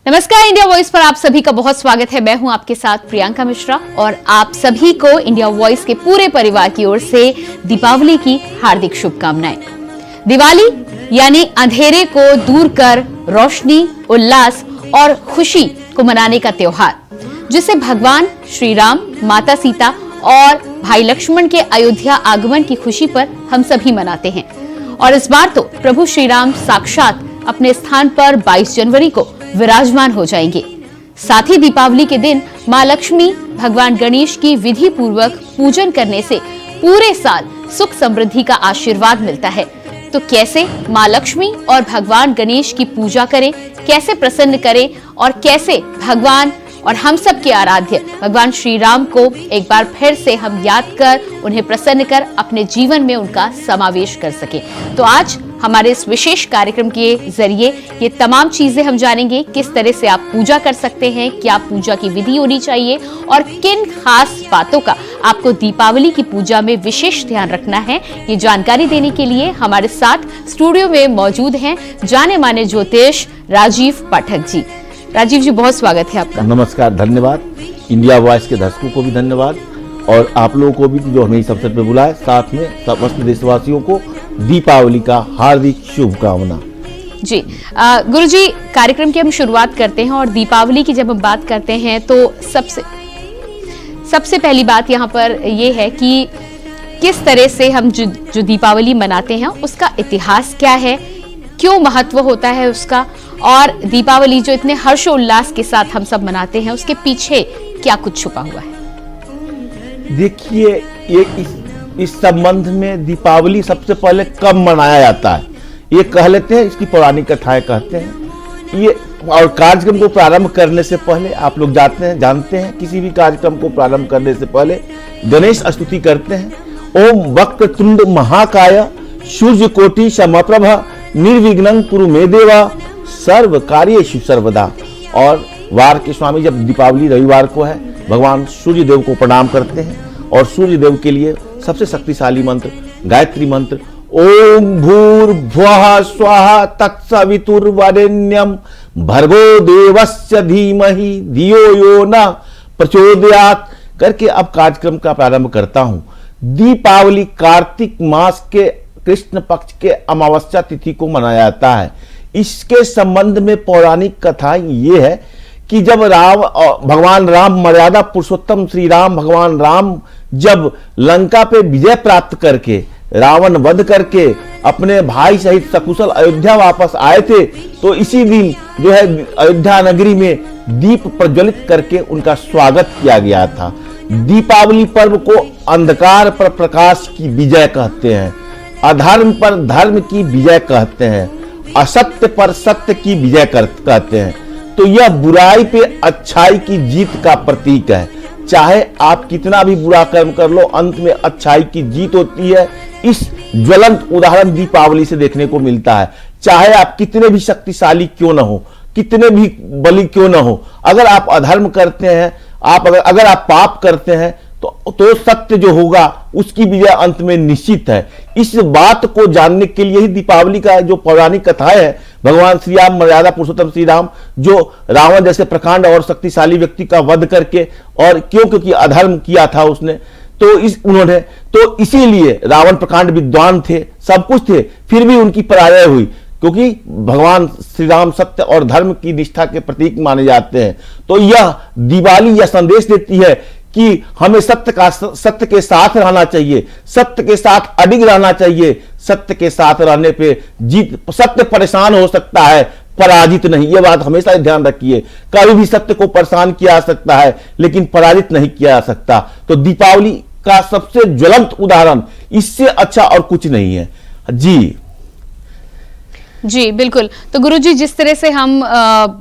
नमस्कार, India voice पर आप सभी का बहुत स्वागत है। मैं हूं आपके साथ प्रियंका मिश्रा और आप सभी को इंडिया वॉइस के पूरे परिवार की ओर से दीपावली की हार्दिक शुभकामनाएं। दिवाली यानी अंधेरे को दूर कर रोशनी, उल्लास और खुशी को मनाने का त्योहार, जिसे भगवान श्री राम, माता सीता और भाई लक्ष्मण के अयोध्या आगमन की खुशी पर हम सभी मनाते हैं। और इस बार तो प्रभु श्री राम साक्षात अपने स्थान पर 22 जनवरी को विराजमान हो जाएंगे। साथ ही दीपावली के दिन मां लक्ष्मी, भगवान गणेश की विधि पूर्वक पूजन करने से पूरे साल सुख समृद्धि का आशीर्वाद मिलता है। तो कैसे मां लक्ष्मी और भगवान गणेश की पूजा करें, कैसे प्रसन्न करें और कैसे भगवान और हम सब के आराध्य भगवान श्री राम को एक बार फिर से हम याद कर, उन्हें प्रसन्न कर अपने जीवन में उनका समावेश कर सके। तो आज हमारे इस विशेष कार्यक्रम के जरिए ये तमाम चीजें हम जानेंगे। किस तरह से आप पूजा कर सकते हैं, क्या पूजा की विधि होनी चाहिए और किन खास बातों का आपको दीपावली की पूजा में विशेष ध्यान रखना है, ये जानकारी देने के लिए हमारे साथ स्टूडियो में मौजूद हैं जाने माने ज्योतिष राजीव पाठक जी। राजीव जी, बहुत स्वागत है आपका। नमस्कार, धन्यवाद। इंडिया वॉइस के दर्शकों को भी धन्यवाद और आप लोगों को भी जो हमें इस अवसर पर बुलाए, साथ में समस्त देशवासियों को दीपावली का हार्दिक शुभकामना। जी गुरुजी, कार्यक्रम की हम शुरुआत करते हैं और दीपावली की जब हम बात करते हैं तो सबसे पहली बात यहाँ पर ये है कि किस तरह से हम जो दीपावली मनाते हैं उसका इतिहास क्या है, क्यों महत्व होता है उसका, और दीपावली जो इतने हर्षोल्लास के साथ हम सब मनाते हैं उसके पीछे क्या कुछ छुपा हुआ है। देखिए, इस संबंध में दीपावली सबसे पहले कब मनाया जाता है ये कह लेते हैं, इसकी पौराणिक कथाएं कहते हैं ये। और कार्यक्रम को प्रारंभ करने से पहले आप लोग जानते हैं किसी भी कार्यक्रम को प्रारंभ करने से पहले गणेश स्तुति करते हैं। ओम वक्रतुंड महाकाय सूर्यकोटि समप्रभ निर्विघ्नं कुरु मे देवा सर्व कार्येषु सर्वदा। और वार के स्वामी जब दीपावली रविवार को है, भगवान सूर्य देव को प्रणाम करते हैं और सूर्य देव के लिए सबसे शक्तिशाली मंत्र गायत्री मंत्र ओम भूर्भुवः स्वः तत्सवितुर्वरेण्यं भर्गो देवस्य धीमहि धियो यो न प्रचोदयात् करके अब कार्यक्रम का प्रारंभ करता हूं। दीपावली कार्तिक मास के कृष्ण पक्ष के अमावस्या तिथि को मनाया जाता है। इसके संबंध में पौराणिक कथा ये है कि जब भगवान राम, मर्यादा पुरुषोत्तम श्री राम भगवान राम जब लंका पे विजय प्राप्त करके, रावण वध करके अपने भाई सहित सकुशल अयोध्या वापस आए थे, तो इसी दिन जो है अयोध्या नगरी में दीप प्रज्वलित करके उनका स्वागत किया गया था। दीपावली पर्व को अंधकार पर प्रकाश की विजय कहते हैं, अधर्म पर धर्म की विजय कहते हैं, असत्य पर सत्य की विजय कहते हैं। तो यह बुराई पे अच्छाई की जीत का प्रतीक है। चाहे आप कितना भी बुरा कर्म कर लो, अंत में अच्छाई की जीत होती है। इस ज्वलंत उदाहरण दीपावली से देखने को मिलता है। चाहे आप कितने भी शक्तिशाली क्यों न हो, कितने भी बली क्यों न हो, अगर आप अधर्म करते हैं, अगर आप पाप करते हैं तो सत्य जो होगा उसकी विजय अंत में निश्चित है। इस बात को जानने के लिए ही दीपावली का जो पौराणिक कथा है, भगवान श्री राम, मर्यादा पुरुषोत्तम श्री राम जो रावण जैसे प्रकांड और शक्तिशाली व्यक्ति का वध करके, और क्योंकि अधर्म किया था उसने, तो इसीलिए रावण प्रकांड विद्वान थे, सब कुछ थे, फिर भी उनकी पराजय हुई, क्योंकि भगवान श्री राम सत्य और धर्म की निष्ठा के प्रतीक माने जाते हैं। तो यह दिवाली यह संदेश देती है कि हमें सत्य के साथ रहना चाहिए, सत्य के साथ अडिग रहना चाहिए। सत्य के साथ रहने पे जीत, सत्य परेशान हो सकता है, पराजित नहीं। यह बात हमेशा ध्यान रखिए, कभी भी सत्य को परेशान किया जा सकता है लेकिन पराजित नहीं किया जा सकता। तो दीपावली का सबसे ज्वलंत उदाहरण, इससे अच्छा और कुछ नहीं है। जी बिल्कुल। तो गुरुजी, जिस तरह से हम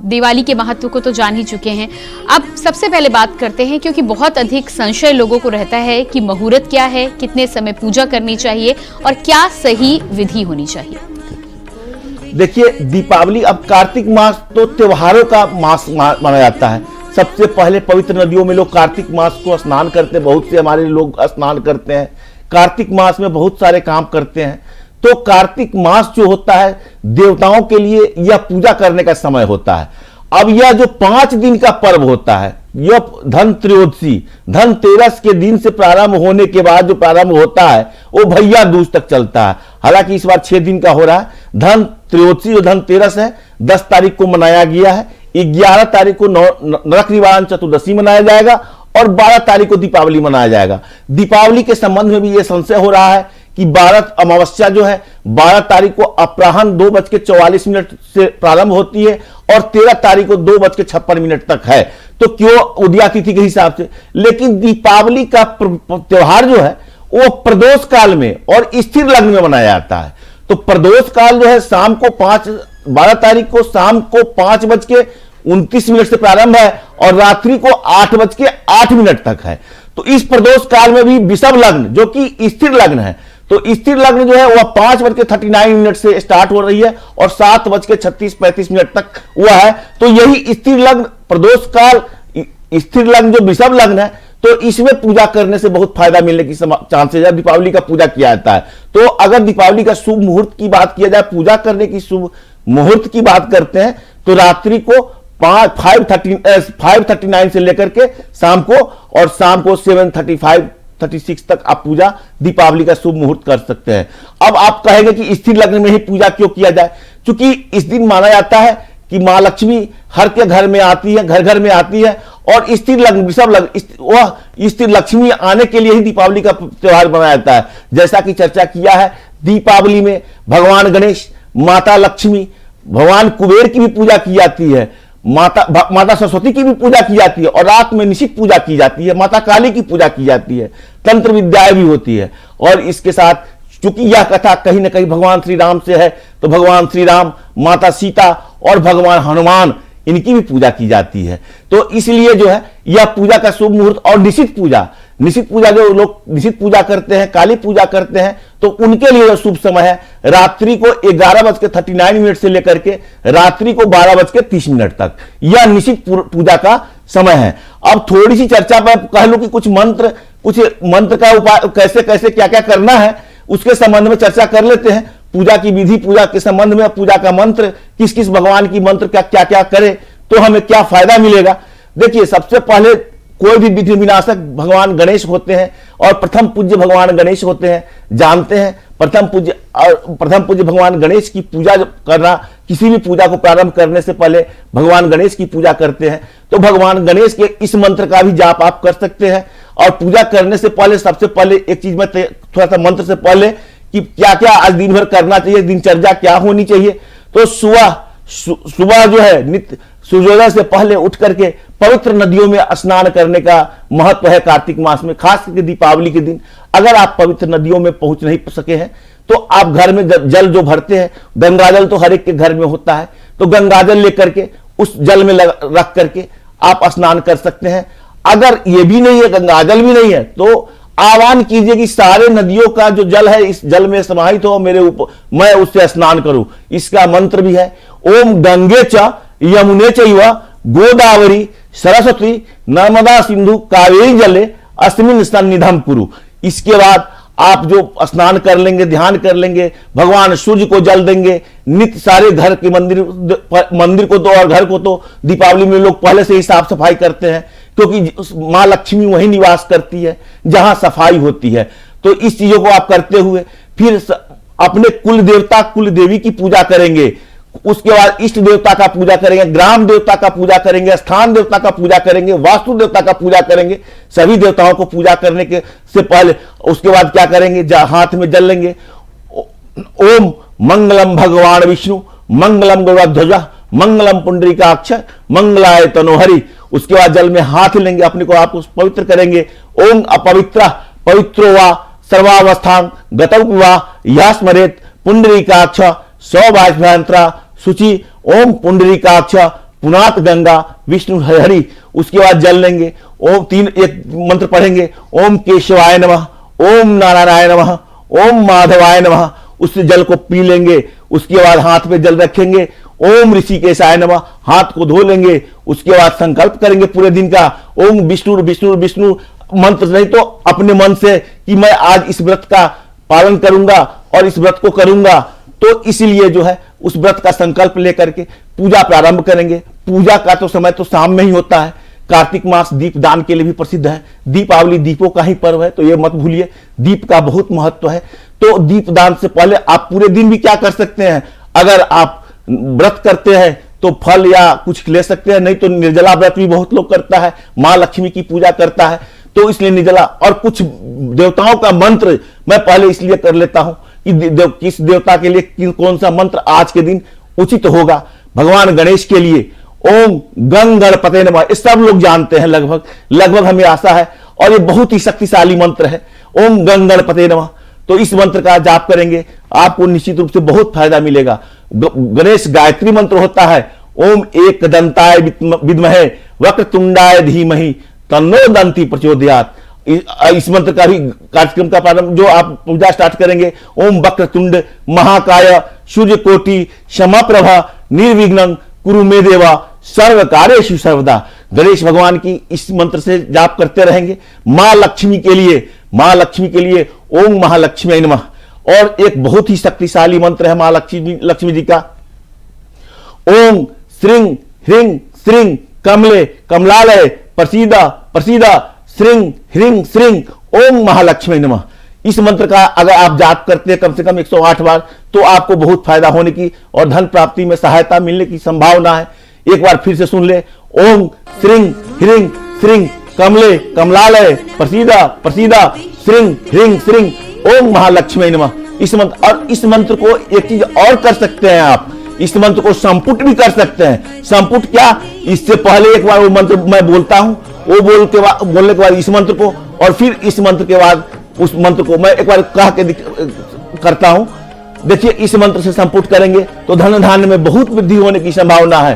दिवाली के महत्व को तो जान ही चुके हैं, अब सबसे पहले बात करते हैं, क्योंकि बहुत अधिक संशय लोगों को रहता है कि मुहूर्त क्या है, कितने समय पूजा करनी चाहिए और क्या सही विधि होनी चाहिए। देखिए, दीपावली, अब कार्तिक मास तो त्योहारों का मास माना जाता है। सबसे पहले पवित्र नदियों में लोग कार्तिक मास को स्नान करते हैं, बहुत से हमारे लोग स्नान करते हैं। कार्तिक मास में बहुत सारे काम करते हैं। तो कार्तिक मास जो होता है देवताओं के लिए यह पूजा करने का समय होता है। अब यह जो 5 दिन का पर्व होता है, यह धन त्रयोदशी, धनतेरस के दिन से प्रारंभ होने के बाद जो प्रारंभ होता है वो भैया दूज तक चलता है। हालांकि इस बार 6 दिन का हो रहा है। धन त्रयोदशी जो धनतेरस है 10 तारीख को मनाया गया है। 11 तारीख को नरक निवारण चतुर्दशी मनाया जाएगा और 12 तारीख को दीपावली मनाया जाएगा। दीपावली के संबंध में भी यह संशय हो रहा है कि 12 अमावस्या जो है 12 तारीख को अपराह्न 2:44 से प्रारंभ होती है और 13 तारीख को 2:56 तक है। तो क्यों उदया तिथि के हिसाब से, लेकिन दीपावली का त्योहार जो है वो प्रदोष काल में और स्थिर लग्न में मनाया जाता है। तो प्रदोष काल जो है शाम को 12 तारीख को शाम को 5:29 से प्रारंभ है और रात्रि को 8:08 तक है। तो इस प्रदोष काल में भी विषम लग्न जो कि स्थिर लग्न है, तो स्थिर लग्न जो है वह 5:39 से स्टार्ट हो रही है और 7:36-35 तक हुआ है। तो यही स्थिर लग्न प्रदोष काल स्थिर लग्न जो विषम लग्न है, तो इसमें पूजा करने से बहुत फायदा मिलने की चांसेस है। दीपावली का पूजा किया जाता है। तो अगर दीपावली का शुभ मुहूर्त की बात किया जाए, पूजा करने की शुभ मुहूर्त की बात करते हैं, तो रात्रि को 5:39 से लेकर के शाम को 7:36 तक आप पूजा दीपावली का शुभ मुहूर्त कर सकते हैं। अब आप कहेंगे कि स्थिर लग्न में ही पूजा क्यों किया जाए? क्योंकि इस दिन माना जाता है कि मां लक्ष्मी हर के घर में आती है, घर घर में आती है और स्थिर लग्न सब लग्न वह स्थिर लक्ष्मी आने के लिए ही दीपावली का त्योहार मनाया जाता है। जैसा कि चर्चा किया है, दीपावली में भगवान गणेश, माता लक्ष्मी, भगवान कुबेर की भी पूजा की जाती है, माता सरस्वती की भी पूजा की जाती है और रात में निश्चित पूजा की जाती है, माता काली की पूजा की जाती है, तंत्र विद्याएं भी होती है। और इसके साथ चूंकि यह कथा कहीं ना कहीं भगवान श्री राम से है, तो भगवान श्री राम, माता सीता और भगवान हनुमान इनकी भी पूजा की जाती है। तो इसलिए जो है यह पूजा का शुभ मुहूर्त और निश्चित पूजा जो लोग निश्चित पूजा करते हैं, काली पूजा करते हैं, तो उनके लिए शुभ समय है रात्रि को 11:39 से लेकर के रात्रि को 12:30 तक। यह निश्चित पूजा का समय है। अब थोड़ी सी चर्चा पर कह लूं कि कुछ मंत्र का उपाय कैसे कैसे क्या क्या करना है उसके संबंध में चर्चा कर लेते हैं। पूजा की विधि, पूजा के संबंध में, पूजा का मंत्र, किस किस भगवान की मंत्र क्या क्या करे तो हमें क्या फायदा मिलेगा। देखिए, सबसे पहले कोई भी विधि विनाशक भगवान गणेश होते हैं और प्रथम पूज्य भगवान गणेश होते हैं। जानते हैं प्रथम पूज्य भगवान गणेश की पूजा करना, किसी भी पूजा को प्रारंभ करने से पहले भगवान गणेश की पूजा करते हैं। तो भगवान गणेश के इस मंत्र का भी जाप आप कर सकते हैं। और पूजा करने से पहले सबसे पहले एक चीज में थोड़ा सा मंत्र से पहले कि क्या क्या आज दिन भर करना चाहिए, दिनचर्या क्या होनी चाहिए। तो सुबह जो है नित्य सूर्योदय से पहले उठ करके पवित्र नदियों में स्नान करने का महत्व है कार्तिक मास में, खास करके दीपावली के दिन। अगर आप पवित्र नदियों में पहुंच नहीं सके हैं तो आप घर में जल जो भरते हैं, गंगाजल तो हर एक के घर में होता है, तो गंगाजल लेकर के उस जल में रख करके आप स्नान कर सकते हैं। अगर ये भी नहीं है, गंगाजल भी नहीं है, तो आह्वान कीजिए कि सारे नदियों का जो जल है इस जल में समाहित हो मेरे ऊपर, मैं उससे स्नान करूं। इसका मंत्र भी है ओम गंगे च यमुने चैव गोदावरी सरस्वती नर्मदा सिंधु कावेरी जले अस्मिन् सन्निधम कुरु। इसके बाद आप जो स्नान कर लेंगे, ध्यान कर लेंगे, भगवान सूर्य को जल देंगे, नित्य सारे घर के मंदिर को तो और घर को तो दीपावली में लोग पहले से ही साफ सफाई करते हैं, क्योंकि मां लक्ष्मी वहीं निवास करती है जहां सफाई होती है। तो इस चीजों को आप करते हुए फिर अपने कुल देवता कुल देवी की पूजा करेंगे। उसके बाद इष्ट देवता का पूजा करेंगे, ग्राम देवता का पूजा करेंगे, स्थान देवता का पूजा करेंगे, वास्तु देवता का पूजा करेंगे। सभी देवताओं को पूजा करने के से पहले उसके बाद क्या करेंगे, हाथ में जल लेंगे ओम मंगलम भगवान विष्णु मंगलम गरुड़ध्वज मंगलम पुंडरीकाक्ष मंगलाय तनोहरि। उसके बाद जल में हाथ लेंगे, अपने को आप पवित्र करेंगे। ओम अपवित्र पवित्रो वा सर्वावस्थान गतौ वा या स्मरेत पुंडरीकाक्ष सौभाग्यंतरा शुचि ओम पुंडरीकाक्ष पुनात गंगा विष्णु हरि। उसके बाद जल लेंगे, ओम एक मंत्र पढ़ेंगे ओम केशवाय नमः, ओम नारायणाय नमः, ओम माधवाय नमः। उस जल को पी लेंगे। उसके बाद हाथ में जल रखेंगे, ओम ऋषिकेशाय नमः, हाथ को धो लेंगे। उसके बाद संकल्प करेंगे पूरे दिन का ओम विष्णु विष्णु विष्णु, मंत्र नहीं तो अपने मन से कि मैं आज इस व्रत का पालन करूंगा और इस व्रत को करूंगा। तो इसलिए जो है उस व्रत का संकल्प लेकर के पूजा प्रारंभ करेंगे। पूजा का तो समय तो शाम में ही होता है। कार्तिक मास दीप दान के लिए भी प्रसिद्ध है। दीपावली दीपों का ही पर्व है, तो ये मत भूलिए, दीप का बहुत महत्व है। तो दीप दान से पहले आप पूरे दिन भी क्या कर सकते हैं, अगर आप व्रत करते हैं तो फल या कुछ ले सकते हैं, नहीं तो निर्जला व्रत भी बहुत लोग करता है, माँ लक्ष्मी की पूजा करता है, तो इसलिए निर्जला। और कुछ देवताओं का मंत्र मैं पहले इसलिए कर लेता हूं कि किस देवता के लिए कौन सा मंत्र आज के दिन उचित होगा। भगवान गणेश के लिए ओम गंग गणपते नमः, ये सब लोग जानते हैं लगभग हमें आशा है, और ये बहुत ही शक्तिशाली मंत्र है, ओम गंग गणपते नमः। तो इस मंत्र का जाप करेंगे आपको निश्चित रूप से बहुत फायदा मिलेगा। गणेश गायत्री मंत्र होता है, ओम एक दंताय विद्महे वक्रतुंडाय धीमहि तन्नो दंती प्रचोदयात्। इस मंत्र का भी कार्यक्रम का प्रारंभ, जो आप पूजा स्टार्ट करेंगे, ओम वक्रतुंड महाकाय सूर्यकोटि क्षमाप्रभा निर्विघ्नं कुरु मे देवा सर्व कार्येषु सर्वदा। गणेश भगवान की इस मंत्र से जाप करते रहेंगे। मां लक्ष्मी के लिए ओम महालक्ष्मी नमः। और एक बहुत ही शक्तिशाली मंत्र है मां लक्ष्मी जी का, ओम श्रीं ह्रीं श्रीं कमले कमलालय प्रसीदा प्रसीदा श्रीं ह्रीं श्रीं ओम महालक्ष्मी नमः। इस मंत्र का अगर आप जाप करते हैं कम से कम 108 बार, तो आपको बहुत फायदा होने की और धन प्राप्ति में सहायता मिलने की संभावना है। एक बार फिर से सुन ले, ओम श्रीं ह्रीं श्रीं कमले कमलालय प्रसीदा प्रसीदा श्रीं ह्रीं श्रीं ओम महालक्ष्मी नमः। इस मंत्र को एक चीज और कर सकते हैं आप, इस मंत्र को संपुट भी कर सकते हैं। संपुट क्या, इससे पहले एक बार वो मंत्र मैं बोलता हूं, वो बोलने के बाद इस मंत्र को, और फिर इस मंत्र के बाद उस मंत्र को मैं एक बार कह के करता हूं। देखिए, इस मंत्र से संपुट करेंगे तो धन धान्य में बहुत वृद्धि होने की संभावना है।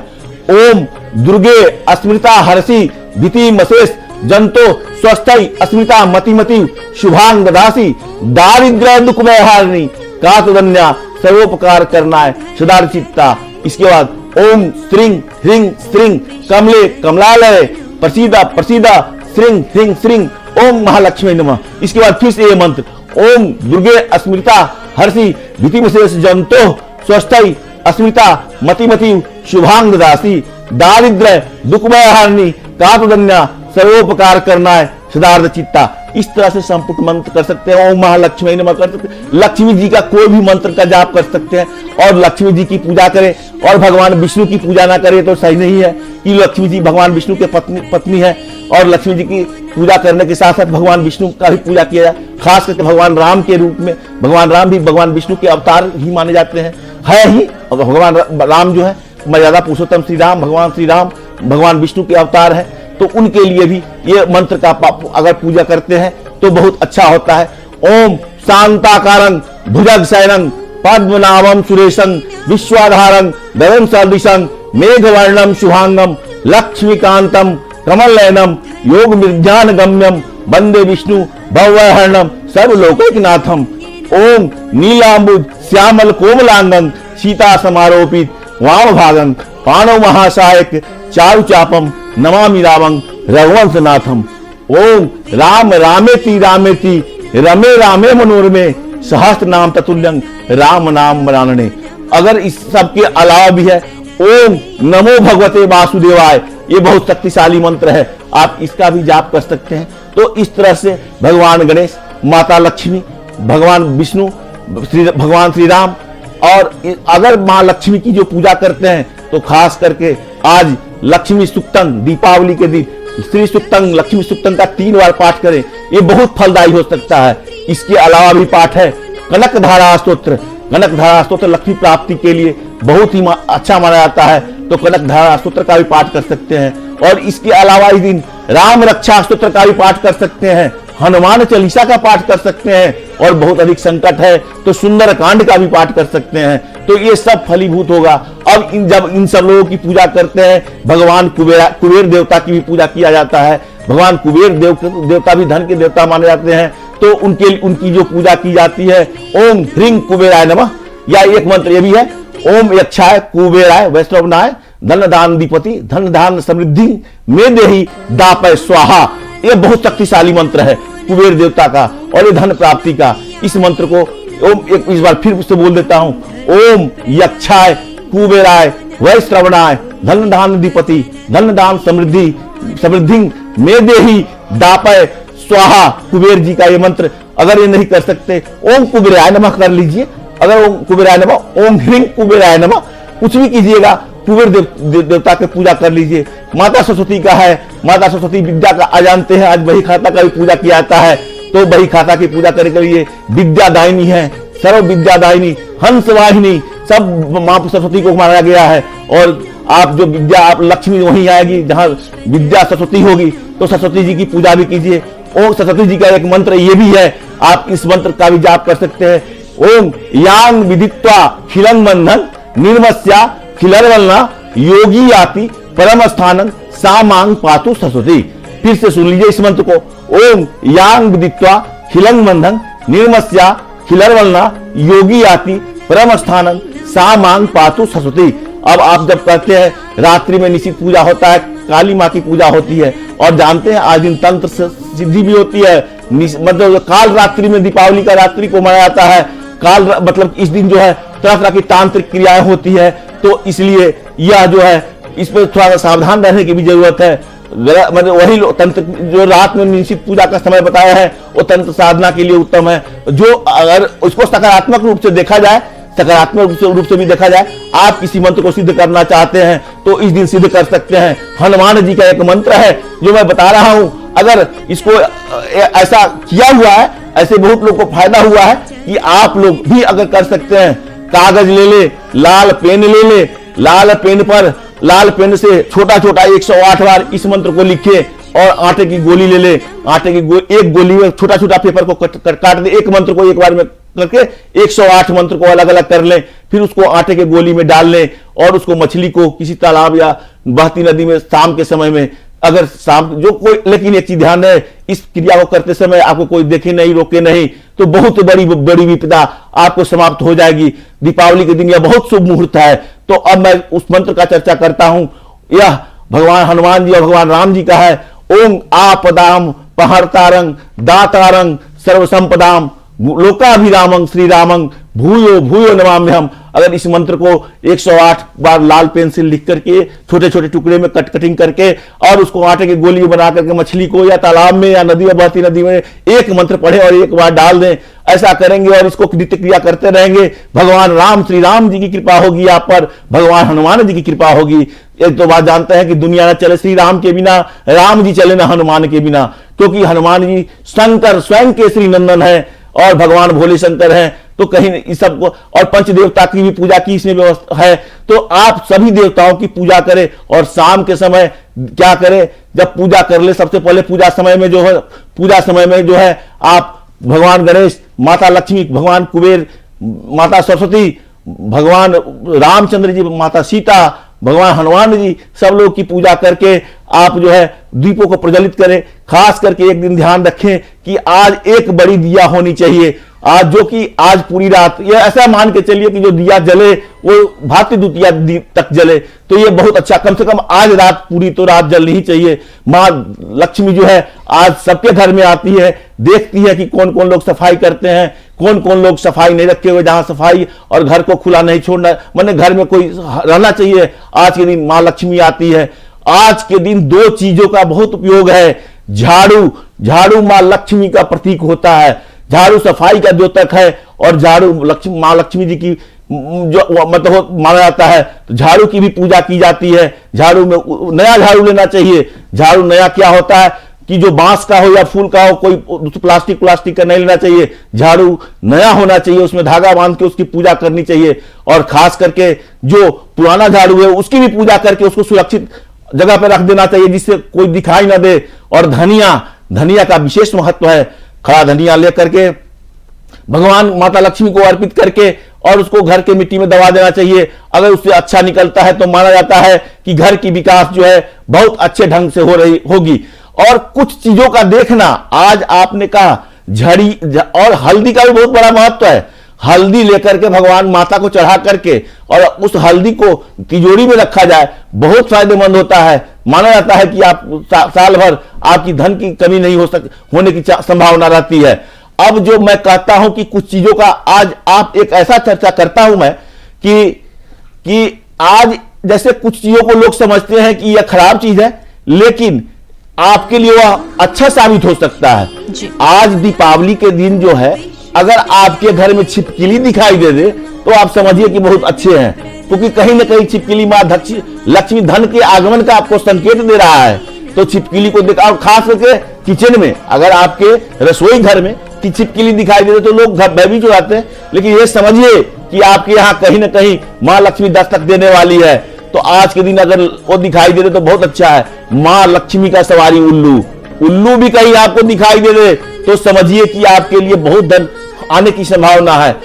ओम दुर्गे अस्मृता हर्षि भीति मशेष जंतो स्वस्थई अस्मिता मतिमति शुभांग ददासी दारिद्र्य दुख में हारनी कातुदन्या सर्वोपकार करना है सदार चित्ता। इसके बाद ओम श्रीं ह्रीं श्रीं कमले कमलालय प्रसीदा प्रसीदा श्रीं ह्रीं श्रीं ओम महालक्ष्मी नमः। इसके बाद फिर से ये मंत्र, ओम दुर्गे अस्मृता हर्षि भीतिमशेष जंतो स्वस्थई अस्मिता मतिमति शुभांग ददासी दारिद्र्य दुखमय हारनी कातुदन्या सर्वोपकार करना है सदार्थ चित्ता। इस तरह से संपुट मंत्र कर सकते हैं। ओम महालक्ष्मी नमः कर सकते हैं। लक्ष्मी जी का कोई भी मंत्र का जाप कर सकते हैं और लक्ष्मी जी की पूजा करें, और भगवान विष्णु की पूजा ना करें तो सही नहीं है कि लक्ष्मी जी भगवान विष्णु के पत्नी है, और लक्ष्मी जी की पूजा करने के साथ साथ भगवान विष्णु का भी पूजा किया जाए। खास करके भगवान राम के रूप में, भगवान राम भी भगवान विष्णु के अवतार ही माने जाते हैं, है ही। और भगवान राम जो है मर्यादा पुरुषोत्तम श्री राम, भगवान श्री राम भगवान विष्णु के अवतार है, तो उनके लिए भी ये मंत्र का अगर पूजा करते हैं तो बहुत अच्छा होता है। ओम शांताकारं भुजग शयनं पद्मनाभं सुरेशं विश्वाधारं गगन सदृशं मेघवर्णं शुभांगं लक्ष्मीकांतं कमलनयनं योग विज्ञान गम्यं वंदे विष्णु भवहरणं सर्वलोकैकनाथं। ओम नीलांबुज श्यामल कोमलांगं सीता समारोपित वाम भागं पाणव महासायक चारु चापम नमामि रामं रघुवंशनाथम। ओम राम रामेति रामेति रमे रामे मनोरमे सहस्त्र नाम ततुल्यं राम नाम वरानने। अगर इस सब के अलावा भी है, ओम नमो भगवते वासुदेवाय, ये बहुत शक्तिशाली मंत्र है, आप इसका भी जाप कर सकते हैं। तो इस तरह से भगवान गणेश, माता लक्ष्मी, भगवान विष्णु, भगवान श्री राम, और अगर माँ लक्ष्मी की जो पूजा करते हैं तो खास करके आज लक्ष्मी सूक्तम, दीपावली के दिन श्री सूक्तम, लक्ष्मी सूक्तम का 3 बार पाठ करें, ये बहुत फलदायी हो सकता है। इसके अलावा भी पाठ है कनक धारा स्तोत्र। कनक धारा स्तोत्र लक्ष्मी प्राप्ति के लिए बहुत ही अच्छा माना जाता है, तो कनक धारा स्तोत्र का भी पाठ कर सकते हैं। और इसके अलावा इस दिन राम रक्षा स्तोत्र का भी पाठ कर सकते हैं, हनुमान चालीसा का पाठ कर सकते हैं, और बहुत अधिक संकट है तो सुंदर कांड का भी पाठ कर सकते हैं। तो ये सब फलीभूत होगा। अब जब इन सब लोगों की पूजा करते हैं, भगवान कुबेर देवता की भी पूजा किया जाता है। भगवान कुबेर देवता भी धन के देवता माने जाते हैं, तो उनकी जो पूजा की जाती है, ओम ह्रीं कुबेराय नमः, या एक मंत्र ये भी है, ओम यक्षाय कुबेराय वैष्णवनाय धन दान अधिपति धन धान समृद्धि में देहि दापय स्वाहा। ये बहुत शक्तिशाली मंत्र है कुबेर देवता का और ये धन प्राप्ति का। इस मंत्र को ओम इस बार फिर से बोल देता हूं, ओम यक्षाय कुबेराय वैश्रवणाय धन धान अधिपति धन धान समृद्धि समृद्धि में देही दापय स्वाहा। कुबेर जी का ये मंत्र अगर ये नहीं कर सकते, ओम कुबेराय नमः कर लीजिए। अगर ओम कुबेराय नमः, ओम ह्रीं कुबेराय नमः, कुछ भी कीजिएगा, कुबेर देवता की पूजा कर लीजिए। माता सरस्वती का है, माता सरस्वती विद्या का जानते हैं, आज बही खाता का भी पूजा किया जाता है, तो बही खाता की पूजा करने के लिए विद्यादायिनी है, सर्व विद्यादायिनी, हंस वाहिनी, सब मां सरस्वती को माना गया है। और आप जो विद्या, आप लक्ष्मी वहीं आएगी जहां विद्या सरस्वती होगी, तो सरस्वती जी की पूजा भी कीजिए। ओम सरस्वती जी का एक मंत्र ये भी है, आप इस मंत्र का भी जाप कर सकते हैं। ओम यांग विदित्वा खिलं बंधन निर्मस्या खिलर्वलना योगी याति परम स्थानं सा मांग पातु सरस्वती। फिर से सुन लीजिए इस मंत्र को। ओम यांग विदित्वा खिलं बंधन निर्मस्या खिलर्वलना योगी याति परम स्थानं सा मांग पातु सरस्वती। अब आप जब करते हैं, रात्रि में निश्चित पूजा होता है, काली माँ की पूजा होती है, और जानते हैं आज दिन तंत्र सिद्धि भी होती है। मतलब काल रात्रि में दीपावली का रात्रि को मनाया जाता है। काल मतलब इस दिन जो है तरह तरह की तांत्रिक क्रियाएं होती है, तो इसलिए यह जो है इस पर थोड़ा सावधान रहने की भी जरूरत है। मतलब वही तंत्र जो रात में निश्चित पूजा का समय बताया है, वो तंत्र साधना के लिए उत्तम है। जो अगर उसको सकारात्मक रूप से देखा जाए, सकारात्मक रूप से भी देखा जाए, आप किसी मंत्र को सिद्ध करना चाहते हैं तो इस दिन सिद्ध कर सकते हैं। हनुमान जी का एक मंत्र है जो मैं बता रहा हूं, अगर इसको ऐसा किया हुआ है, ऐसे बहुत लोग को फायदा हुआ है कि आप लोग भी अगर कर सकते हैं। कागज ले ले, लाल पेन ले ले, लाल पेन पर लाल पेन से छोटा छोटा 108 बार इस मंत्र को लिखे, और आटे की गोली ले ले, आटे की एक गोली में छोटा छोटा पेपर को काट दे, एक मंत्र को एक बार में करके 108 मंत्र को अलग अलग कर लें, फिर उसको आटे के गोली में डाल लें, और उसको मछली को किसी तालाब या बहती नदी में शाम के समय में, अगर शाम जो कोई, लेकिन एक चीज ध्यान है, इस क्रिया को करते समय आपको कोई देखे नहीं, रोके नहीं, तो बहुत बड़ी बड़ी विपदा आपको समाप्त हो जाएगी। दीपावली के दिन यह बहुत शुभ मुहूर्त है। तो अब मैं उस मंत्र का चर्चा करता हूं। यह भगवान हनुमान जी और भगवान राम जी का है। ओम आपदाम पहर्तारंग दातारंग सर्वसंपदाम लोकाभिरामं श्री रामं भूयो भूयो नमाम्यहम्। अगर इस मंत्र को 108 बार लाल पेन से लिख करके छोटे छोटे टुकड़े में कटिंग करके, और उसको आटे की गोली बना करके मछली को या तालाब में या नदी में, बहती नदी में एक मंत्र पढ़े और एक बार डाल दें, ऐसा करेंगे और इसको नित्य क्रिया करते रहेंगे, भगवान राम श्री राम जी की कृपा होगी आप पर, भगवान हनुमान जी की कृपा होगी। एक तो बात जानते हैं कि दुनिया न चले श्री राम के बिना, राम जी चले न हनुमान के बिना, क्योंकि हनुमान जी शंकर स्वयं के श्री नंदन है और भगवान भोले शंकर हैं। तो कहीं इस सबको, और पंच देवता की भी पूजा की इसमें व्यवस्था है, तो आप सभी देवताओं की पूजा करें। और शाम के समय क्या करें, जब पूजा कर ले, सबसे पहले पूजा समय में जो है आप भगवान गणेश, माता लक्ष्मी, भगवान कुबेर, माता सरस्वती, भगवान रामचंद्र जी, माता सीता, भगवान हनुमान जी, सब लोग की पूजा करके आप जो है दीपों को प्रज्वलित करें। खास करके एक दिन ध्यान रखें कि आज एक बड़ी दिया होनी चाहिए, आज जो कि आज पूरी रात, ये ऐसा मान के चलिए कि जो दिया जले वो भातृ द्वितीया तक जले, तो ये बहुत अच्छा, कम से कम आज रात पूरी तो रात जलनी ही चाहिए। माँ लक्ष्मी जो है आज सबके घर में आती है, देखती है कि कौन कौन लोग सफाई करते हैं, कौन कौन लोग सफाई नहीं रखे हुए, जहां सफाई और घर को खुला नहीं छोड़ना, मैंने घर में कोई रहना चाहिए। आज के दिन माँ लक्ष्मी आती है। आज के दिन दो चीजों का बहुत उपयोग है। झाड़ू माँ लक्ष्मी का प्रतीक होता है, झाड़ू सफाई का द्योतक है, और झाड़ू माँ लक्ष्मी जी की जो मतलब माना जाता है, तो झाड़ू की भी पूजा की जाती है। झाड़ू में नया झाड़ू लेना चाहिए। झाड़ू नया क्या होता है कि जो बांस का हो या फूल का हो, कोई प्लास्टिक का नहीं लेना चाहिए। झाड़ू नया होना चाहिए, उसमें धागा बांध के उसकी पूजा करनी चाहिए। और खास करके जो पुराना झाड़ू है उसकी भी पूजा करके उसको सुरक्षित जगह पर रख देना चाहिए, जिससे कोई दिखाई ना दे। और धनिया का विशेष महत्व है। खड़ा धनिया लेकर के भगवान माता लक्ष्मी को अर्पित करके और उसको घर के मिट्टी में दबा देना चाहिए। अगर उससे अच्छा निकलता है तो माना जाता है कि घर की विकास जो है बहुत अच्छे ढंग से होगी। और कुछ चीजों का देखना, आज आपने कहा झड़ी और हल्दी का भी बहुत बड़ा महत्व है। हल्दी लेकर के भगवान माता को चढ़ा करके और उस हल्दी को तिजोरी में रखा जाए, बहुत फायदेमंद होता है। माना जाता है कि आप साल भर आपकी धन की कमी नहीं होने की संभावना रहती है। अब जो मैं कहता हूं कि कुछ चीजों का आज आप एक ऐसा चर्चा करता हूं मैं कि आज जैसे कुछ चीजों को लोग समझते हैं कि यह खराब चीज है, लेकिन आपके लिए वह अच्छा साबित हो सकता है। आज दीपावली के दिन जो है, अगर आपके घर में छिपकली दिखाई दे दे तो आप समझिए कि बहुत अच्छे हैं, क्योंकि कहीं ना कहीं छिपकली मां लक्ष्मी धन के आगमन का आपको संकेत दे रहा है। तो छिपकली को देखा, और खास करके किचन में, अगर आपके रसोई घर में कि छिपकली दिखाई दे तो लोग भयभीत हो जाते हैं, लेकिन ये समझिए कि आपके यहाँ कहीं ना कहीं मां लक्ष्मी दस्तक देने वाली है। तो आज के दिन अगर वो दिखाई दे तो बहुत अच्छा है। मां लक्ष्मी का सवारी उल्लू भी कहीं आपको दिखाई दे दे तो समझिए कि आपके लिए बहुत धन आने की संभावना है।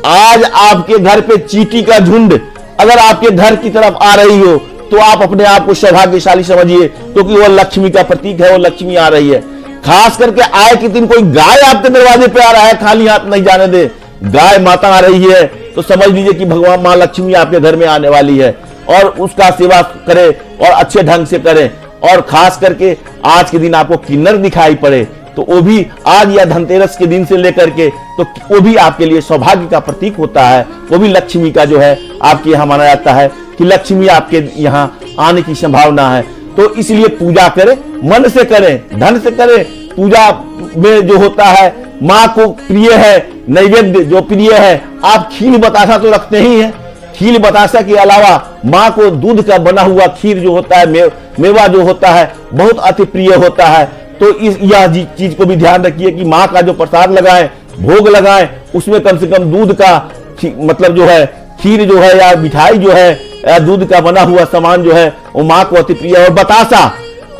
आज आपके घर पे चींटी का झुंड अगर आपके घर की तरफ आ रही हो तो आप अपने आप को सौभाग्यशाली समझिए, क्योंकि वो लक्ष्मी का प्रतीक है, वो लक्ष्मी आ रही है। खास करके आए कि दिन कोई गाय आपके दरवाजे पे आ रहा है, खाली हाथ नहीं जाने दे, गाय माता आ रही है तो समझ लीजिए कि भगवान मां लक्ष्मी आपके घर में आने वाली है, और उसका सेवा करें और अच्छे ढंग से करें। और खास करके आज के दिन आपको किन्नर दिखाई पड़े तो वो भी आज या धनतेरस के दिन से लेकर के, तो वो भी आपके लिए सौभाग्य का प्रतीक होता है। वो भी लक्ष्मी का जो है आपके यहाँ माना जाता है कि लक्ष्मी आपके यहाँ आने की संभावना है। तो इसलिए पूजा करें, मन से करें, धन से करें। पूजा में जो होता है माँ को प्रिय है, नैवेद्य जो प्रिय है, आप खीर बतासा तो रखते ही हैं। खीर बतासा के अलावा माँ को दूध का बना हुआ खीर जो होता है, मेवा जो होता है, बहुत अति प्रिय होता है। तो यह चीज को भी ध्यान रखिए कि माँ का जो प्रसाद लगाएं, भोग लगाएं, उसमें कम से कम दूध का मतलब जो है खीर जो है या मिठाई जो है या दूध का बना हुआ सामान जो है वो माँ को अति प्रिय है। और बतासा,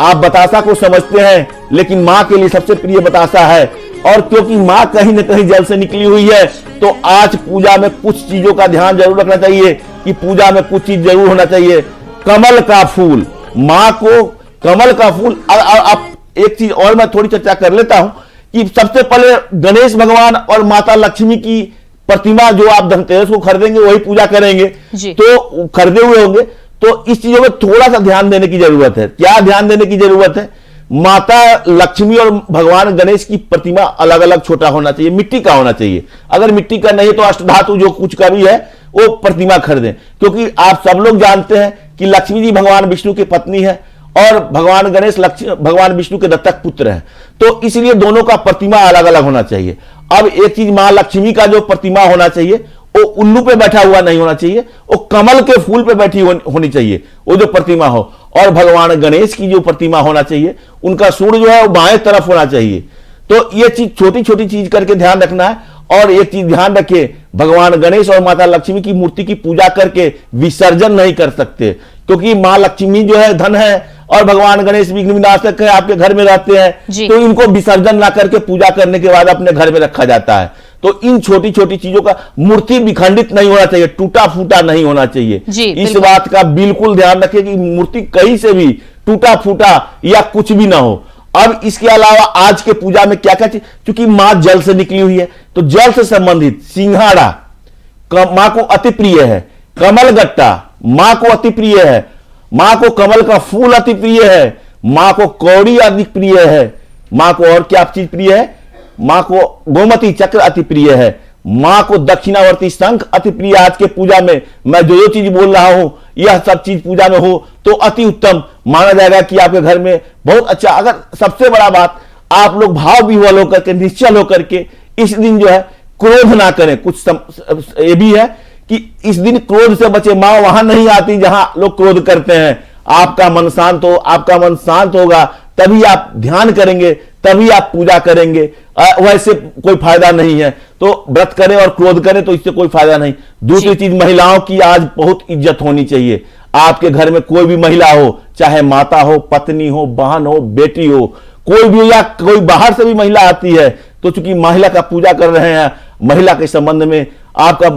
आप बतासा को समझते हैं, लेकिन माँ के लिए सबसे प्रिय बतासा है। और क्योंकि माँ कहीं न कहीं जल से निकली हुई है, तो आज पूजा में कुछ चीजों का ध्यान जरूर रखना चाहिए कि पूजा में कुछ चीज जरूर होना चाहिए। कमल का फूल, माँ को कमल का फूल। अब एक चीज और मैं थोड़ी चर्चा कर लेता हूं कि सबसे पहले गणेश भगवान और माता लक्ष्मी की प्रतिमा जो आप धनतेरस को खरीदेंगे वही पूजा करेंगे, तो खरीदे हुए होंगे, तो इस चीजों में थोड़ा सा ध्यान देने की जरूरत है। क्या ध्यान देने की जरूरत है? माता लक्ष्मी और भगवान गणेश की प्रतिमा अलग अलग छोटा होना चाहिए, मिट्टी का होना चाहिए। अगर मिट्टी का नहीं तो अष्टधातु जो कुछ का भी है वो प्रतिमा खरीदें, क्योंकि आप सब लोग जानते हैं कि लक्ष्मी जी भगवान विष्णु की पत्नी है और भगवान गणेश भगवान विष्णु के दत्तक पुत्र हैं, तो इसलिए दोनों का प्रतिमा अलग अलग होना चाहिए। अब एक चीज, मां लक्ष्मी का जो प्रतिमा होना चाहिए वो उल्लू पे बैठा हुआ नहीं होना चाहिए, वो कमल के फूल पे बैठी होनी चाहिए वो जो प्रतिमा हो। और भगवान गणेश की जो प्रतिमा होना चाहिए उनका सूर्य जो है वो बाएं तरफ होना चाहिए। तो ये चीज छोटी छोटी चीज करके ध्यान रखना है। और एक चीज ध्यान रखिए, भगवान गणेश और माता लक्ष्मी की मूर्ति की पूजा करके विसर्जन नहीं कर सकते, क्योंकि मां लक्ष्मी जो है धन है और भगवान गणेश विघ्न विनाशक है, आपके घर में रहते हैं, तो इनको विसर्जन ना करके पूजा करने के बाद अपने घर में रखा जाता है। तो इन छोटी छोटी चीजों का, मूर्ति विखंडित नहीं होना चाहिए, टूटा फूटा नहीं होना चाहिए। इस बात का बिल्कुल ध्यान रखिए कि मूर्ति कहीं से भी टूटा फूटा या कुछ भी ना हो। अब इसके अलावा आज के पूजा में क्या क्या चीज, क्योंकि मां जल से निकली हुई है, तो जल से संबंधित सिंघाड़ा मां को अति प्रिय है, कमल गट्टा मां को अति प्रिय है, मां को कमल का फूल अति प्रिय है, मां को कौड़ी अति प्रिय है, मां को और क्या चीज प्रिय है, मां को गोमती चक्र अति प्रिय है, मां को दक्षिणावर्ती शंख अति प्रिय। आज के पूजा में मैं जो चीज बोल रहा हूं यह सब चीज पूजा में हो तो अति उत्तम माना जाएगा कि आपके घर में बहुत अच्छा। अगर सबसे बड़ा बात, आप लोग भाव विह्वल होकर के, निश्चल होकर के इस दिन जो है क्रोध ना करें। कुछ ये भी है कि इस दिन क्रोध से बचे, मां वहां नहीं आती जहां लोग क्रोध करते हैं। आपका मन शांत हो, आपका मन शांत होगा तभी आप ध्यान करेंगे, तभी आप पूजा करेंगे, वैसे कोई फायदा नहीं है। तो व्रत करें और क्रोध करें तो इससे कोई फायदा नहीं। दूसरी चीज, महिलाओं की आज बहुत इज्जत होनी चाहिए। आपके घर में कोई भी महिला हो, चाहे माता हो, पत्नी हो, बहन हो, बेटी हो, कोई भी, या कोई बाहर से भी महिला आती है, तो चूंकि महिला का पूजा कर रहे हैं, महिला के संबंध में आपका